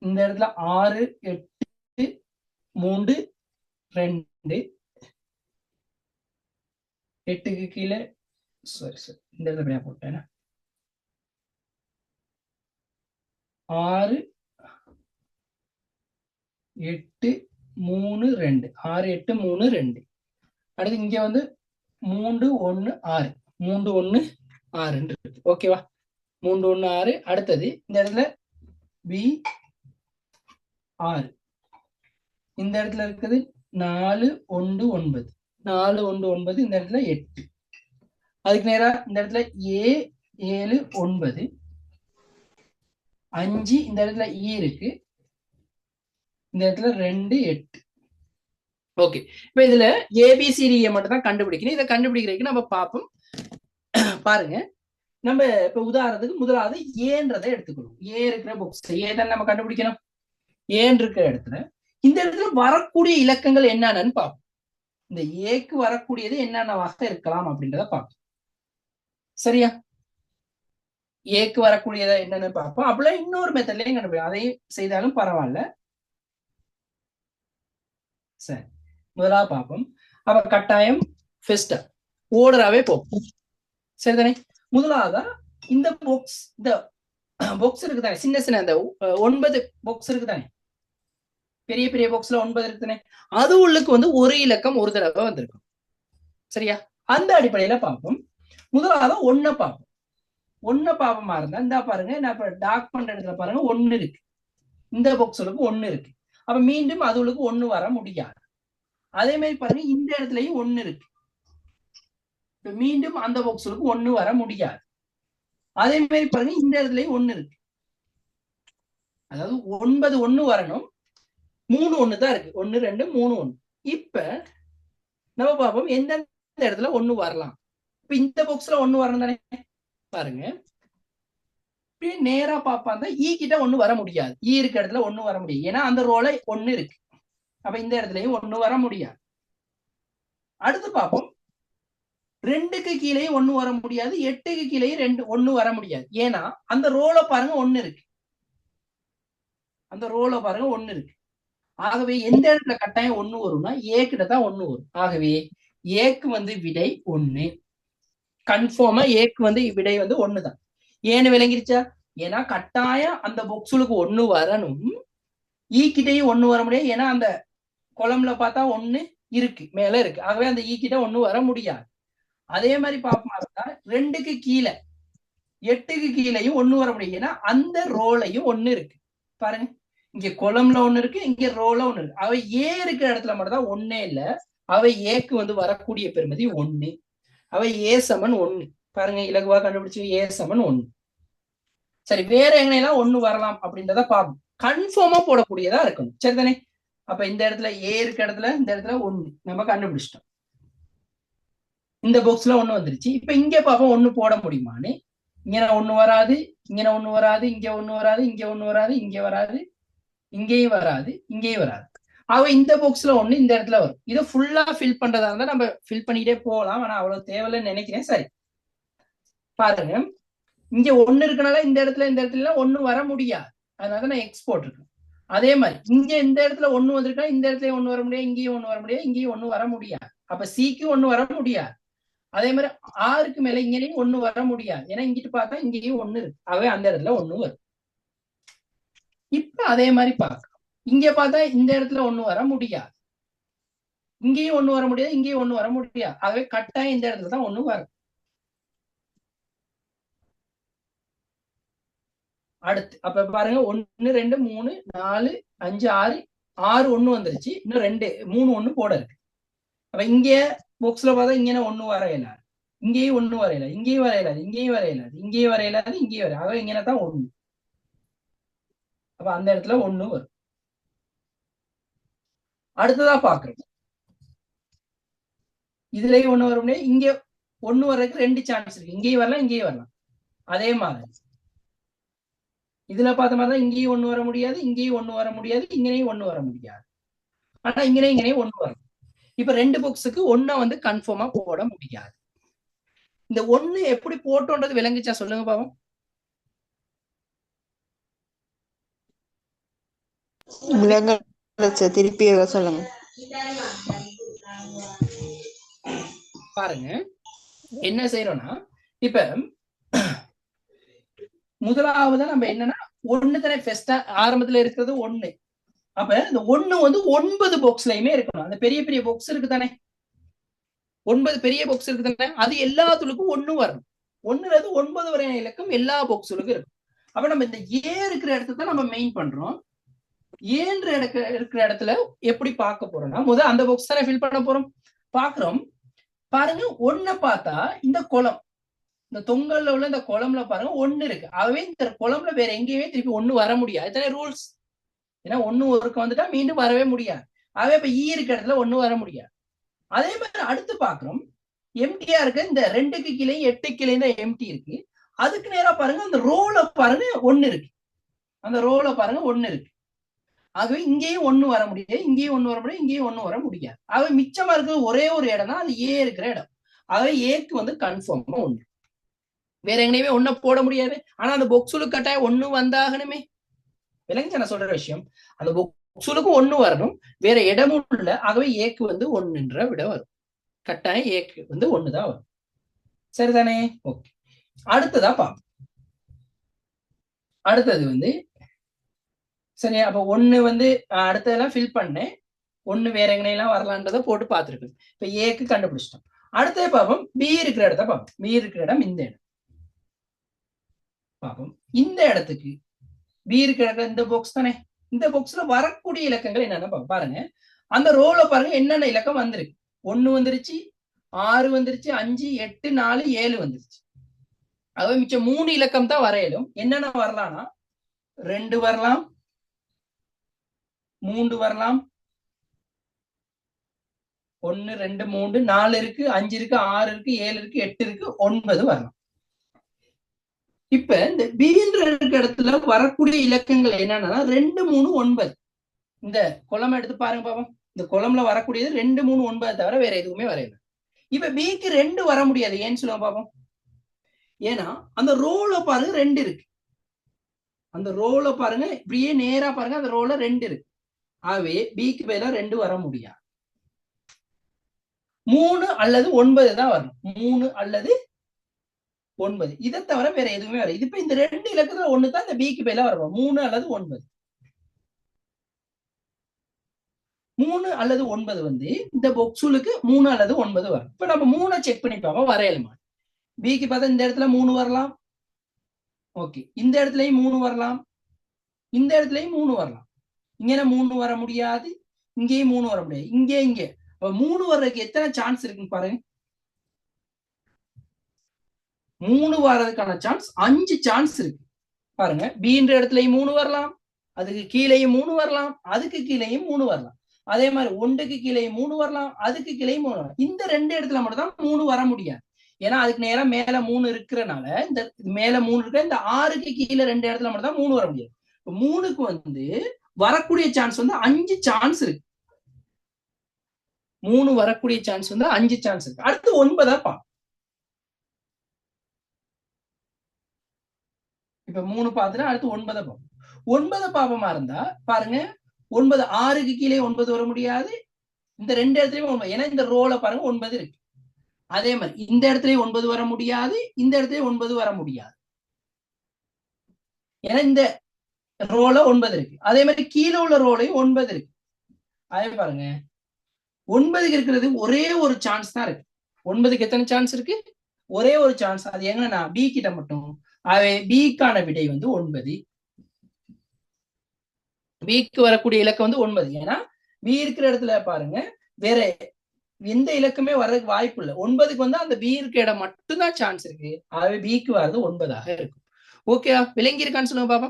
[SPEAKER 1] இந்த இடத்துல 6 8 3 2 8க்கு கீழே சாரி இந்த இடத்துல போட்டேன். 6 8 3 2 6 8 3 2. அடுத்து இங்க வந்து 3 1 6 3 1 6 இருக்கு. ஓகேவா? 3 1 6. அடுத்தது இந்த இடத்துல B 6. இந்த இடத்துல இருக்குது 4 1 9 4 1 9. இந்த இடத்துல 8. அதுக்கு நேரா இந்த இடத்துல A 7 9 5. இந்த இடத்துல E இருக்கு. இந்த இடத்துல 2 8. ஓகே, இப்ப இதுல ஏபிசிடியை மட்டும் தான் கண்டுபிடிக்கணும். இதை கண்டுபிடிக்கிறதுக்கு நம்ம பார்ப்போம். பாருங்க, நம்ம இப்ப உதாரணத்துக்கு முதலாவது ஏன்றதை எடுத்துக்கணும். ஏ இருக்கிற புக்ஸ் ஏதான் நம்ம கண்டுபிடிக்கணும். ஏன் இருக்கிற இடத்துல இந்த இடத்துல வரக்கூடிய இலக்கங்கள் என்னன்னு பார்ப்போம். இந்த ஏக்கு வரக்கூடியது என்னென்னவாக இருக்கலாம் அப்படின்றத பார்ப்போம். சரியா? ஏக்கு வரக்கூடியதை என்னன்னு பார்ப்போம். அப்படிலாம் இன்னொரு மெத்தட்லயும் கண்டுபிடிக்கும். அதையும் செய்தாலும் பரவாயில்ல. சரி, முதலாவது பார்ப்போம். அப்ப கட்டாயம் ஃபர்ஸ்ட் ஓர்டராவே போகும். சரிதானே? முதலாவதா இந்த பாக்ஸ், இந்த பாக்ஸ் இருக்குதானே, சின்ன சின்ன அந்த 9 பாக்ஸ் இருக்குதானே, பெரிய பெரிய பாக்ஸ்ல 9 இருக்குதானே, அது உள்ளுக்கு வந்து ஒரு இலக்கம் ஒரு தடவை வந்திருக்கும். சரியா? அந்த அடிப்படையில பார்ப்போம். முதலாவதா 1 பார்ப்போம். 1 பாப்பமா இருந்தா இந்த பாருங்க, நான் இப்ப டார்க் பண்ற இடத்துல பாருங்க 1 இருக்கு. இந்த பாக்ஸுக்கு 1 இருக்கு. அப்ப மீண்டும் அதுகளுக்கு 1 வர முடியாது. அதே மாதிரி பாருங்க, இந்த இடத்துலயும் 1 இருக்கு. மீண்டும் அந்த பாக்ஸுக்கு 1 வர முடியாது. அதே மாதிரி பாருங்க, இந்த இடத்துலயும் 1 இருக்கு. அதாவது 9 1 வரணும், 3 1 தான் இருக்கு. 1 2 3 1. இப்ப நம்ம பார்ப்போம் எந்தெந்த இடத்துல 1 வரலாம். இப்ப இந்த பாக்ஸ்ல 1 வரணும் தானே. பாருங்க, இப்படி நேரா பாப்பா ஈ கிட்ட 1 வர முடியாது. ஈ இருக்க இடத்துல 1 வர முடியும். ஏன்னா அந்த ரோல 1 இருக்கு. அப்ப இந்த இடத்துலயும் 1 வர முடியாது. அடுத்து பார்ப்போம், 2க்கு கீழே 1 வர முடியாது, 8க்கு கீழே 1 வர முடியாது. ஏன்னா அந்த ரோல பாருங்க 1 இருக்கு. அந்த ரோல பாருங்க 1 இருக்கு. ஆகவே எந்த இடத்துல கட்டாயம் 1 வரும்னா ஏ கிட்ட தான் 1 வரும். ஆகவே ஏக்கு வந்து விடை 1. கன்ஃபார்மா ஏக்கு வந்து விடை வந்து 1 தான். ஏன்னு விளங்கிருச்சா? ஏன்னா கட்டாயம் அந்த பாக்ஸுக்கு 1 வரணும், ஈ கிட்டையும் 1 வர முடியாது. ஏன்னா அந்த குளம்ல பார்த்தா 1 இருக்கு, மேல இருக்கு. ஆகவே அந்த ஈ கிட்ட 1 வர முடியாது. அதே மாதிரி பாப்பா 2க்கு கீழே 8க்கு கீழேயும் 1 வர முடியும். ஏன்னா அந்த ரோலையும் 1 இருக்கு. பாருங்க, இங்க குளம்ல 1 இருக்கு, இங்க ரோல 1 இருக்கு. அவை ஏ இருக்கிற இடத்துல மட்டும் தான் 1 இல்ல. அவை ஏக்கு வந்து வரக்கூடிய பெருமதி 1. அவை ஏ சமன் 1. பாருங்க, இலகுவா கண்டுபிடிச்சு ஏ சமன் 1. சரி, வேற எங்கெல்லாம் 1 வரலாம் அப்படின்றத பார்ப்போம். கன்ஃபார்மா போடக்கூடியதா இருக்கணும். சரிதானே? அப்ப இந்த இடத்துல ஏ இருக்க இடத்துல இந்த இடத்துல 1 நம்ம கண்டுபிடிச்சிட்டோம். இந்த பாக்ஸ்ல 1 வந்துருச்சு. இப்ப இங்க பாப்போம் 1 போட முடியுமான்னு. இங்க 1 வராது, இங்க 1 வராது, இங்க 1 வராது, இங்க 1 வராது, இங்க வராது, இங்கேயும் வராது, இங்கேயும் வராது. அவ இந்த பாக்ஸ்ல 1 இந்த இடத்துல வரும். இதை ஃபுல்லா ஃபில் பண்றதா இருந்தா நம்ம ஃபில் பண்ணிட்டே போகலாம். ஆனா அவ்வளவு தேவையில்லைன்னு நினைக்கிறேன். சரி, பாருங்க, இங்க 1 இருக்கனால இந்த இடத்துல 1 வர முடியாது. அதனால நான் எக்ஸ்போர்ட் இருக்கு. அதே மாதிரி இங்க இந்த இடத்துல 1 வந்திருக்கா, இந்த இடத்துல 1 வர முடியாது, இங்கேயும் 1 வர முடியாது, இங்கேயும் 1 வர முடியாது. அப்ப சிக்கு 1 வர முடியாது. அதே மாதிரி 6க்கு மேல இங்கேயும் 1 வர முடியாது. ஏன்னா இங்கிட்டு பார்த்தா இங்கேயும் 1 இருக்கு. ஆகவே அந்த இடத்துல 1 வரும். இப்ப அதே மாதிரி பார்க்கலாம். இங்க பார்த்தா இந்த இடத்துல 1 வர முடியாது, இங்கேயும் 1 வர முடியாது, இங்கேயும் 1 வர முடியாது. ஆகவே கட்டாயம் இந்த இடத்துல தான் 1 வரும். அடுத்து அப்ப பாருங்க, 1 2 3 4 5 6 6 1 வந்துருச்சு. இன்னும் 2 3 1 போட இருக்கு. அப்ப இங்க பாக்ஸ்ல பார்த்தா இங்க 1 வரையல, இங்கேயும் 1 வரையல, இங்கேயும் வரையல, இங்கேயும் வரையல, இங்கேயும் வரையல, இங்கேயும் வரையல. ஆகவே இங்க தான் 1. அப்ப அந்த இடத்துல 1 வரும். அடுத்ததா பாக்குறோம், இதுலயும் 1 வர முடியாது, இங்க 1 வர்றதுக்கு 2 சான்ஸ் இருக்கு. இங்கேயும் வரலாம், இங்கேயும் வரலாம். அதே மாதிரி இதுல பார்த்த மாதிரி தான் இங்கேயும் 1 வர முடியாது, இங்கேயும் 1 வர முடியாது, இங்கேயும் 1 வர முடியாது. ஆனா இங்கேயும் 1 வரும். இப்ப 2 பாக்ஸுக்கு 1 வந்து கன்ஃபார்மா போட முடியாது. இந்த 1 எப்படி போட்டோன்றது விளங்குச்சா? சொல்லுங்க பாவம்.
[SPEAKER 7] திருப்பி சொல்லுங்க.
[SPEAKER 1] பாருங்க, என்ன செய்யறோம்னா, இப்ப முதலாவதா நம்ம என்னன்னா 1 தானே ஃபர்ஸ்டா ஆரம்பத்துல இருக்கிறது 1. அப்ப இந்த 1 வந்து 9 பாக்ஸ்லயுமே இருக்கணும். அந்த பெரிய பெரிய பாக்ஸ் இருக்கு தானே, 9 பெரிய பாக்ஸ் இருக்கு தானே, அது எல்லாத்துக்கும் 1 வரணும். 1ல இருந்து 9 வரையான இலக்கம் எல்லா பாக்ஸுக்கும் இருக்கும். அப்ப நம்ம இந்த ஏ இருக்கிற இடத்துல தான் நம்ம மெயின் பண்றோம். ஏன்ற இருக்கிற இடத்துல எப்படி பார்க்க போறோம்னா, முதல் அந்த பாக்ஸ் தானே ஃபில் பண்ண போறோம். பாக்குறோம் பாருங்க, 1 பார்த்தா இந்த குளம், இந்த தொங்கல்ல உள்ள இந்த குளம்ல பாருங்க 1 இருக்கு. ஆகவே இந்த குளம்ல வேற எங்கேயுமே திருப்பி 1 வர முடியாது. இதுதானே ரூல்ஸ். ஏன்னா 1 ஒருக்க வந்துட்டா மீண்டும் வரவே முடியாது. ஆகவே இப்ப ஈ இருக்கிற இடத்துல 1 வர முடியாது. அதே மாதிரி அடுத்து பாக்குறோம், எம்டியா இருக்கு. இந்த 2க்கு கீழே 8 கீழே தான் எம்டி இருக்கு. அதுக்கு நேரா பாருங்க, அந்த ரோல பாருங்க 1 இருக்கு. அந்த ரோல பாருங்க 1 இருக்கு. ஆகவே இங்கேயும் 1 வர முடியாது, இங்கேயும் 1 வர முடியாது, இங்கேயும் 1 வர முடியாது. ஆகவே மிச்சமா இருக்கிற ஒரே ஒரு இடம் தான் அது ஏ இருக்கிற இடம். ஆகவே ஏக்கு வந்து கன்ஃபார்மா 1. வேற எங்கேயுமே 1 போட முடியாது. ஆனா அந்த பொக்ஸுலுக்கு கட்டாயம் 1 வந்தாகணுமே. விளங்குச்சா நான் சொல்ற விஷயம்? அந்த பொக்ஸுலுக்கு 1 வரணும், வேற இடமும் இல்ல. ஆகவே ஏக்கு வந்து 1ன்ற விட வரும். கட்டாயம் ஏக்கு வந்து 1 தான் வரும். சரிதானே? ஓகே. அடுத்ததா பாப்போம். அடுத்தது வந்து சரியா, அப்ப 1 வந்து அடுத்ததெல்லாம் ஃபில் பண்ணேன். 1 வேற எங்கனையெல்லாம் வரலான்றதை போட்டு பார்த்துருக்கு. இப்ப ஏக்கு கண்டுபிடிச்சிட்டோம். அடுத்தது பார்ப்போம், பி இருக்கிற இடத்த பார்ப்போம். பி இருக்கிற இடம் இந்த இடம் பார்ப்போம். இந்த இடத்துக்கு பி இருக்கிற இடம் இந்த பாக்ஸ் தானே. இந்த பாக்ஸ்ல வரக்கூடிய இலக்கங்கள் என்னென்ன பாருங்க. அந்த ரோல பாருங்க என்னென்ன இலக்கம் வந்திருக்கு. 1 வந்துருச்சு, 6 வந்துருச்சு, 5, 8, 4, 7 வந்துருச்சு. அதாவது மிச்சம் 3 இலக்கம் தான் வரையலும். என்னென்ன வரலாம்னா 2 வரலாம், 3 வரலாம், 1, 2, 3, 4 இருக்கு, 5 இருக்கு, 6 இருக்கு, 7 இருக்கு, 8 இருக்கு, 9 வரலாம். இப்ப இந்த பீன்ற இடத்துல வரக்கூடிய இலக்கங்கள் என்னன்னா 2, 3, 9. இந்த குளம் எடுத்து பாருங்க பாப்போம். இந்த குளம்ல வரக்கூடியது 2, 3, 9 தவிர வேற எதுவுமே வரையல. இப்ப பிக்கு 2 வர முடியாது. ஏன்னு சொல்லுவோம் பாப்போம். ஏன்னா அந்த ரோல பாருங்க 2 இருக்கு. அந்த ரோல பாருங்க, இப்படியே நேரா பாருங்க, அந்த ரோல 2 இருக்கு. ஆகவே பிக்கு பேர 2 வர முடியாது. 3 அல்லது 9 தான் வரணும். 3 அல்லது 9. இதை தவிர வேற எதுவுமே வர. இது இப்ப இந்த 2 இலக்கத்துல 1 தான் இந்த பிக்கு பேர வரணும். 3 அல்லது 9. 3 அல்லது 9 வந்து இந்த பொக்ஸுலுக்கு 3 அல்லது 9 வரும். இப்ப நம்ம 3 செக் பண்ணி பார்ப்போம் வரையலுமா. பிக்கு பார்த்தா இந்த இடத்துல 3 வரலாம். ஓகே, இந்த இடத்துலயும் 3 வரலாம், இந்த இடத்துலயும் 3 வரலாம். இங்கே 3 வர முடியாது, இங்கேயும் 3 வர முடியாது, இங்கே 3 வர்றதுக்கு எத்தனை சான்ஸ் இருக்குன்னு பாருங்க. 3 வர்றதுக்கான சான்ஸ் 5 சான்ஸ் இருக்கு. பாருங்க, பின்ற இடத்துலயும் 3 வரலாம், அதுக்கு கீழேயும் 3 வரலாம், அதுக்கு கீழேயும் 3 வரலாம். அதே மாதிரி 1க்கு கீழேயும் 3 வரலாம், அதுக்கு கீழேயும் 3 வரலாம். இந்த 2 இடத்துல மட்டும் தான் 3 வர முடியாது. ஏன்னா அதுக்கு நேரம் மேல 3 இருக்கிறனால, இந்த மேல 3 இருக்க இந்த 6க்கு கீழே 2 இடத்துல மட்டும் தான் 3 வர முடியாது. 3க்கு வந்து வரக்கூடிய சான்ஸ் வந்து 5 சான்ஸ் இருக்கு. 3 வரக்கூடிய சான்ஸ் வந்து 5 சான்ஸ் இருக்கு. அடுத்து 9 பா. இப்ப 3 பார்த்துட்டு அடுத்து 9 பார்ப்போம். 9 பாப்பமா இருந்தா பாருங்க, 9 6க்கு கீழே 9 வர முடியாது. இந்த 2 இடத்துலயும் 9. ஏன்னா இந்த ரோல பாருங்க 9 இருக்கு. அதே மாதிரி இந்த இடத்துலயும் 9 வர முடியாது, இந்த இடத்துலயும் 9 வர முடியாது. ஏன்னா இந்த ரோல 9 இருக்கு. அதே மாதிரி கீழே உள்ள ரோலையும் 9 இருக்கு. அதே பாருங்க, 9க்கு இருக்கிறது ஒரே ஒரு சான்ஸ் தான் இருக்கு. 9க்கு எத்தனை சான்ஸ் இருக்கு? ஒரே ஒரு சான்ஸ். அது எங்கன்னா பி கிட்ட மட்டும். பிக்கான விடை வந்து 9. பிக்கு வரக்கூடிய இலக்கம் வந்து 9. ஏன்னா பி இருக்கிற இடத்துல பாருங்க வேற எந்த இலக்கமே வர்றதுக்கு வாய்ப்பு இல்லை. 9க்கு வந்து அந்த பி இருக்க இடம் மட்டும்தான் சான்ஸ் இருக்கு. ஆகவே பிக்கு வர்றது 9ஆக இருக்கும். ஓகே, விளங்கி இருக்கான்னு சொல்லுங்க பாப்பா.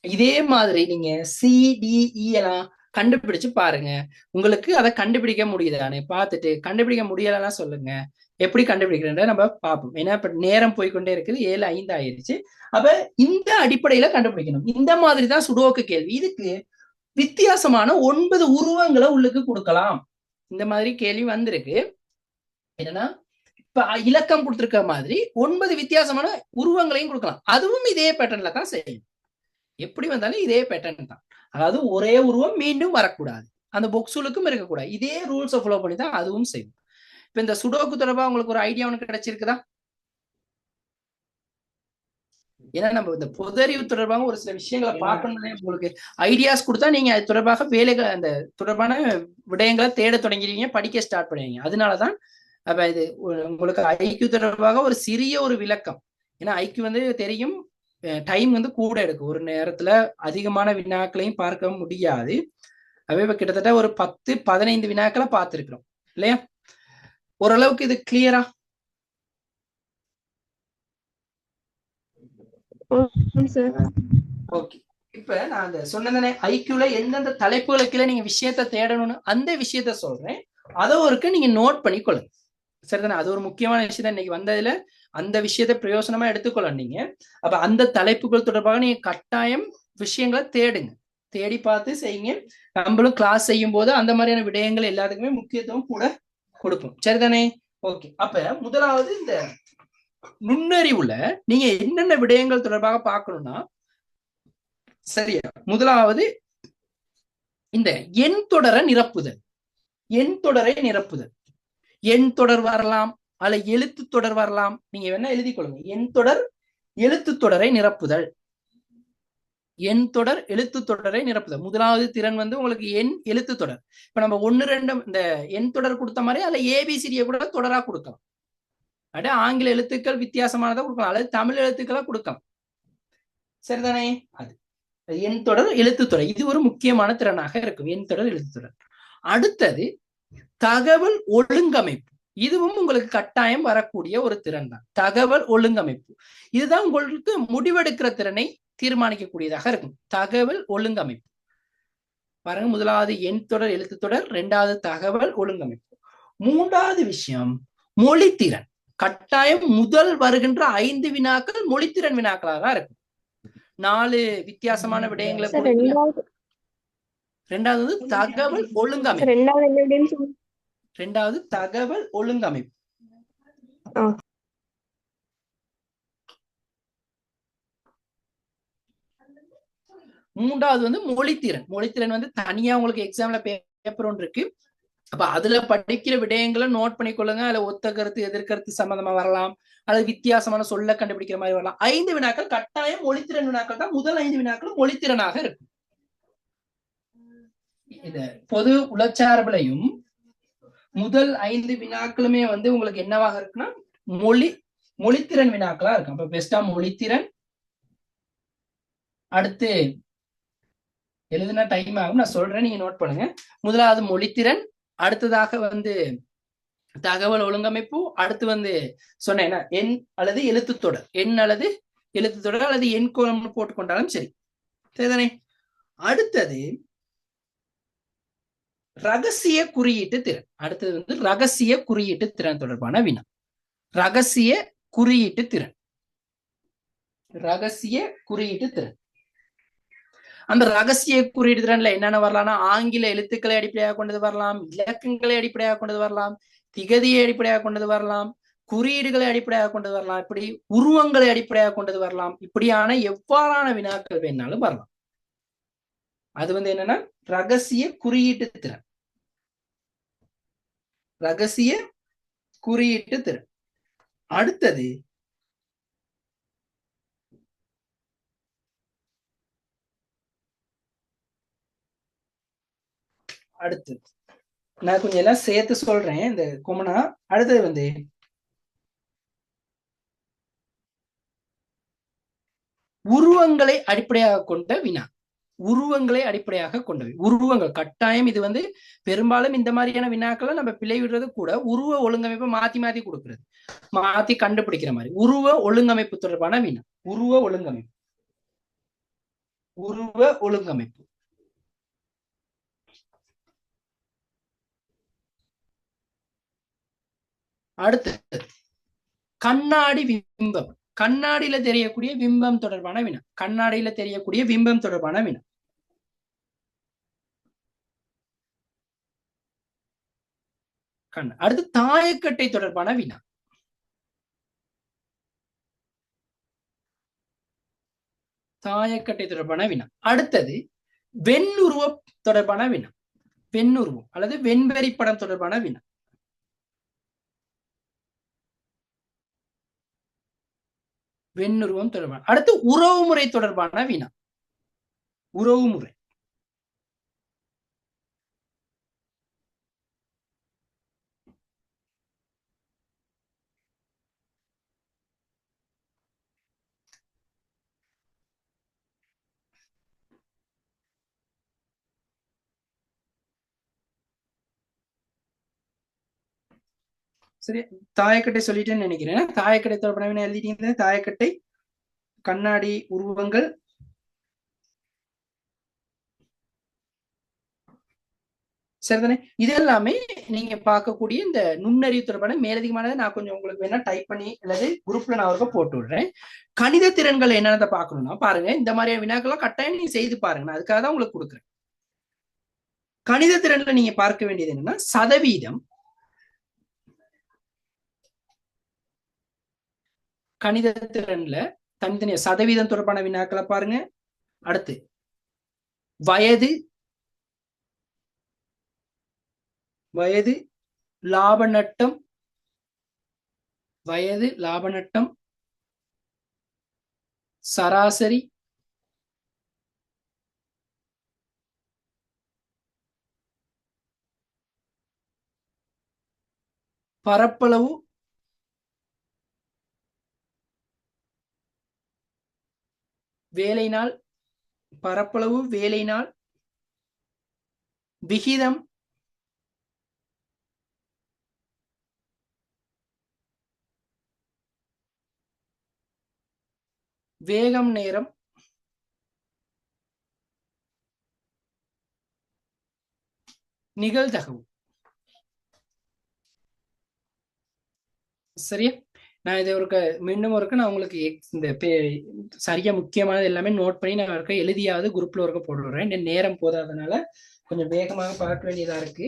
[SPEAKER 1] இதே மாதிரி நீங்க CDE எல்லாம் கண்டுபிடிச்சு பாருங்க. உங்களுக்கு அதை கண்டுபிடிக்க முடியுதானே பார்த்துட்டு, கண்டுபிடிக்க முடியலன்னா சொல்லுங்க. எப்படி கண்டுபிடிக்கிறேன் நம்ம பார்ப்போம். ஏன்னா இப்ப நேரம் போய்கொண்டே இருக்குது, 7:05 ஆயிடுச்சு. அப்ப இந்த அடிப்படையில கண்டுபிடிக்கணும். இந்த மாதிரி தான் சுடோக்கு கேள்வி. இதுக்கு வித்தியாசமான 9 உருவங்களை உள்ளுக்கு கொடுக்கலாம். இந்த மாதிரி கேள்வி வந்திருக்கு. என்னன்னா இப்ப இலக்கம் கொடுத்திருக்க மாதிரி 9 வித்தியாசமான உருவங்களையும் கொடுக்கலாம். அதுவும் இதே பேட்டர்ன்ல தான் செய்யும். எப்படி வந்தாலும் இதே பேட்டர்ன் தான். அதாவது ஒரே உருவம் மீண்டும் வரக்கூடாது, அந்த பொக்ஸுலுக்கும் இருக்கக்கூடாது. இதே ரூல்ஸை ஃபாலோ பண்ணி தான் அதுவும் செய்யும். இப்ப இந்த சுடோக்கு தொடர்பா உங்களுக்கு ஒரு ஐடியா ஒன்று கிடைச்சிருக்குதா? ஏன்னா நம்ம இந்த பொது அறிவு தொடர்பாக ஒரு சில விஷயங்களை பார்க்கணும்னே உங்களுக்கு ஐடியாஸ் கொடுத்தா நீங்க அது தொடர்பாக வேலைகள் அந்த தொடர்பான விடயங்களை தேட தொடங்கிறீங்க, படிக்க ஸ்டார்ட் பண்ணுவீங்க. அதனாலதான் அப்ப இது உங்களுக்கு ஐக்கியூ தொடர்பாக ஒரு சிறிய ஒரு விளக்கம். ஏன்னா ஐக்கியூ வந்து தெரியும், டைம் வந்து கூட எடுக்கும், ஒரு நேரத்துல அதிகமான வினாக்களையும் பார்க்க முடியாது. இப்ப கிட்டத்தட்ட ஒரு 10-15 வினாக்களை பார்த்திருக்கிறோம் இல்லையா? ஓரளவுக்கு இது கிளியரா? ஓகே. இப்ப நான் அந்த சொன்னதானே ஐக்கியூல எந்தெந்த தலைப்புகளுக்குள்ள நீங்க விஷயத்த தேடணும்னு அந்த விஷயத்த சொல்றேன். அதை ஒருக்கு நீங்க நோட் பண்ணிக்கொள்ளுங்க. சரிதானே? அது ஒரு முக்கியமான விஷயம் தான் இன்னைக்கு வந்ததுல. அந்த விஷயத்தை பிரயோசனமா எடுத்துக்கொள்ள நீங்க. அப்ப அந்த தலைப்புகள் தொடர்பாக நீங்க கட்டாயம் விஷயங்களை தேடுங்க, தேடி பார்த்து செய்யுங்க. நம்மளும் கிளாஸ் செய்யும் போது அந்த மாதிரியான விடயங்கள் எல்லாத்துக்குமே முக்கியத்துவம் கூட கொடுப்போம். சரிதானே? ஓகே. அப்ப முதலாவது இந்த நுண்ணறிவுல நீங்க என்னென்ன விடயங்கள் தொடர்பாக பார்க்கணும்னா, சரியா, முதலாவது இந்த எண் தொடரை நிரப்புதல். எண் தொடரை நிரப்புதல். எண் தொடர் வரலாம், அல்ல எழுத்து தொடர் வரலாம். நீங்க வேணா எழுதி கொள்ளுங்க. எண் தொடர் எழுத்து தொடரை நிரப்புதல். எண் தொடர் எழுத்து தொடரை நிரப்புதல். முதலாவது திறன் வந்து உங்களுக்கு எண் எழுத்து தொடர். இப்ப நம்ம 1, 2 இந்த எண் தொடர் கொடுத்த மாதிரி அல்ல ஏபிசிடியை கூட தொடரா கொடுக்கலாம். அட ஆங்கில எழுத்துக்கள் வித்தியாசமானதை கொடுக்கலாம், அல்லது தமிழ் எழுத்துக்களா கொடுக்கலாம். சரிதானே? அது எண் தொடர் எழுத்து தொடர். இது ஒரு முக்கியமான திறனாக இருக்கும், எண் தொடர் எழுத்து தொடர். அடுத்தது தகவல் ஒழுங்கமைப்பு. இதுவும் உங்களுக்கு கட்டாயம் வரக்கூடிய ஒரு திறன் தான், தகவல் ஒழுங்கமைப்பு. இதுதான் உங்களுக்கு முடிவெடுக்கிற திறனை தீர்மானிக்கக்கூடியதாக இருக்கும், தகவல் ஒழுங்கமைப்பு. பாருங்க, முதலாவது எண் தொடர் எழுத்து தொடர், இரண்டாவது தகவல் ஒழுங்கமைப்பு. மூன்றாவது விஷயம் மொழித்திறன். கட்டாயம் முதல் வருகின்ற 5 வினாக்கள் மொழித்திறன் வினாக்களாக இருக்கும். 4 வித்தியாசமான விடயங்களை. இரண்டாவது தகவல் ஒழுங்கமைப்பு. இரண்டாவது தகவல் ஒழுங்கமைப்பு. மூன்றாவது வந்து மொழித்திறன். மொழித்திறன் வந்து தனியா உங்களுக்கு எக்ஸாம்ல பேப்பர் ஒன்று இருக்கு. அப்ப அதுல படிக்கிற விடயங்களை நோட் பண்ணிக்கொள்ளுங்க. அதுல ஒத்த கருத்து எதிர்கருத்து சம்பந்தமா வரலாம், அல்லது வித்தியாசமான சொல்ல கண்டுபிடிக்கிற மாதிரி வரலாம். 5 வினாக்கள் கட்டாயம் மொழித்திறன் வினாக்கள் தான். முதல் 5 வினாக்களும் மொழித்திறனாக இருக்கும். இது பொது உளச்சார்புலையும் முதல் 5 வினாக்களுமே வந்து உங்களுக்கு என்னவாக இருக்குன்னா மொழித்திறன் வினாக்களா இருக்கும். அப்ப பெஸ்டா மொழித்திறன். அடுத்து எழுதுனா டைம் ஆகும், நான் சொல்றேன், நீங்க நோட் பண்ணுங்க. முதலாவது மொழித்திறன், அடுத்ததாக வந்து தகவல் ஒழுங்கமைப்பு, அடுத்து வந்து சொன்னேன்னா எண் அல்லது எழுத்துத்தொடர், எண் அல்லது எழுத்துத்தொடர் அல்லது எண் கோலம்னு போட்டுக்கொண்டாலும் சரி. சரிதானே? அடுத்தது ரகசிய குறியீட்டு திறன். அடுத்தது வந்து ரகசிய குறியீட்டு திறன் தொடர்பான வினா. ரகசிய குறியீட்டு திறன். ரகசிய குறியீட்டு திறன். அந்த ரகசிய குறியீட்டு திறன்ல என்னென்ன வரலாம்னா, ஆங்கில எழுத்துக்களை அடிப்படையாக கொண்டது வரலாம், இலக்கங்களை அடிப்படையாக கொண்டது வரலாம், திகதியை அடிப்படையாக கொண்டது வரலாம், குறியீடுகளை அடிப்படையாக கொண்டது வரலாம், இப்படி உருவங்களை அடிப்படையாக கொண்டது வரலாம். இப்படியான எவ்வாறான வினாக்கள் வேணாலும் வரலாம். அது வந்து என்னன்னா ரகசிய குறியீட்டு திறன். ரகசிய குறியீட்டு திறன். அடுத்தது நான் கொஞ்சம் எல்லாம் சேர்த்து சொல்றேன் இந்த கொமனா. அடுத்தது வந்து உருவங்களை அடிப்படையாக கொண்ட வினா. உருவங்களை அடிப்படையாக கொண்டவை. உருவங்கள் கட்டாயம். இது வந்து பெரும்பாலும் இந்த மாதிரியான வினாக்களை நம்ம பிழை விடுறது கூட உருவ ஒழுங்கமைப்பை மாத்தி மாத்தி கொடுக்கிறது, மாத்தி கண்டுபிடிக்கிற மாதிரி. உருவ ஒழுங்கமைப்பு தொடர்பான வினா. உருவ ஒழுங்கமைப்பு. உருவ ஒழுங்கமைப்பு. அடுத்து கண்ணாடி பிம்பம். கண்ணாடியில தெரியக்கூடிய பிம்பம் தொடர்பான வினா. கண்ணாடியில தெரியக்கூடிய பிம்பம் தொடர்பான வினா. அடுத்து தாயக்கட்டை தொடர்பான வினா. தாயக்கட்டை தொடர்பான வினா. அடுத்தது வெண்ணுருவ தொடர்பான வினா. வெண்ணுருவம் அல்லது வெண்வெறி படம் தொடர்பான வினா. வெண்ணுருவம் தொடர்பான. அடுத்து உறவுமுறை தொடர்பான வினா. உறவுமுறை. சரி, தாயக்கட்டை சொல்லிட்டேன்னு நினைக்கிறேன். தாயக்கட்டை தொடர்பான வினா எழுதிட்டீங்க. தாயக்கட்டை, கண்ணாடி உருவங்கள், சரிதானே? இது எல்லாமே நீங்க பார்க்கக்கூடிய இந்த நுண்ணறிவு தொடர்பான மேலதிகமானதை நான் கொஞ்சம் உங்களுக்கு வேணா டைப் பண்ணி அல்லது குரூப்ல நான் ஒருக்க போட்டு விடுறேன். கணித திறன்கள் என்னென்ன பார்க்கணும்னா பாருங்க, இந்த மாதிரியான வினாக்கெல்லாம் கட்டாயம் நீங்க செய்து பாருங்க. நான் அதுக்காக தான் உங்களுக்கு கொடுக்குறேன். கணித திறன்ல நீங்க பார்க்க வேண்டியது என்னன்னா சதவீதம், கணித திறன்ல தனித்தனியா சதவீதம் தொடர்பான வினாக்களை பாருங்க. அடுத்து வயது, வயது லாப நட்டம், வயது லாப நட்டம், சராசரி, பரப்பளவு, வேலை நாள், பரப்பளவு, வேலை நாள், விகிதம், வேகம், நேரம், நிகழ்தகவு. சரியா? நான் இதை மீண்டும் நான் உங்களுக்கு இந்த சரியா முக்கியமானது எல்லாமே நோட் பண்ணி நான் எழுதியாவது குரூப்ல போடுறேன். இந்த நேரம் போதாதனால கொஞ்சம் வேகமாக பார்க்க வேண்டியதா இருக்கு.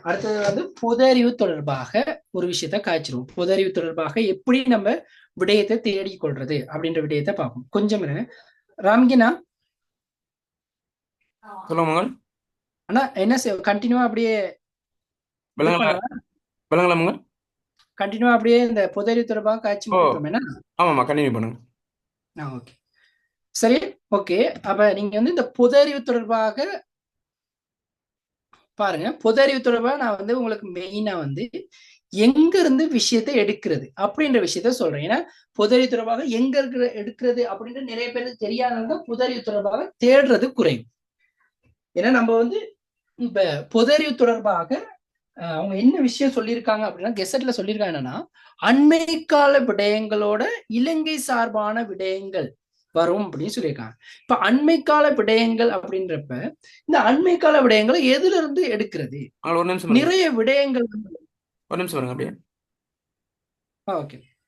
[SPEAKER 1] அடுத்தது பொதறிவு தொடர்பாக ஒரு விஷயத்த காய்ச்சிருவோம். பொதறிவு தொடர்பாக எப்படி நம்ம விடயத்தை தேடிக்கொள்றது அப்படின்ற விடயத்தை பார்ப்போம். கொஞ்சம் ராம்கினா
[SPEAKER 5] சொல்லுங்க
[SPEAKER 1] ஆனா என்ன கண்டினியூவா அப்படியே
[SPEAKER 5] விளங்கலாமுங்க.
[SPEAKER 1] கண்டினியூவா அப்படியே இந்த பொதறிவு தொடர்பாக காய்ச்சி முடிப்போம்.
[SPEAKER 5] ஆமாமா, கண்டினியூ பண்ணுங்க.
[SPEAKER 1] ஓகே, சரி, ஓகே. அப்ப நீங்க இந்த பொதறிவு தொடர்பாக பாருங்க. பொதறிவு தொடர்பாக நான் உங்களுக்கு மெயினா எங்க இருந்து விஷயத்தை எடுக்கிறது அப்படின்ற விஷயத்த சொல்றேன். ஏன்னா பொதறிவு தொடர்பாக எங்க எடுக்கிறது அப்படின்ற நிறைய பேருக்கு தெரியாதவங்க பொதறிவு தொடர்பாக தேடுறது குறைவு. ஏன்னா நம்ம இப்ப பொதறிவு தொடர்பாக அவங்க என்ன விஷயம் சொல்லியிருக்காங்க அப்படின்னா, கெசட்ல சொல்லியிருக்காங்க என்னன்னா, அண்மை கால விடயங்களோட இலங்கை சார்பான விடயங்கள் வரும் அப்படின்னு சொல்லியிருக்காங்க. இப்ப அண்மை கால விடயங்கள் அப்படின்றப்ப இந்த அண்மை கால விடயங்களை எதுல இருந்து எடுக்கிறது? நிறைய விடயங்கள்.
[SPEAKER 5] ஒரு நிமிஷம் பாருங்க அப்படியே.
[SPEAKER 1] ஓகே.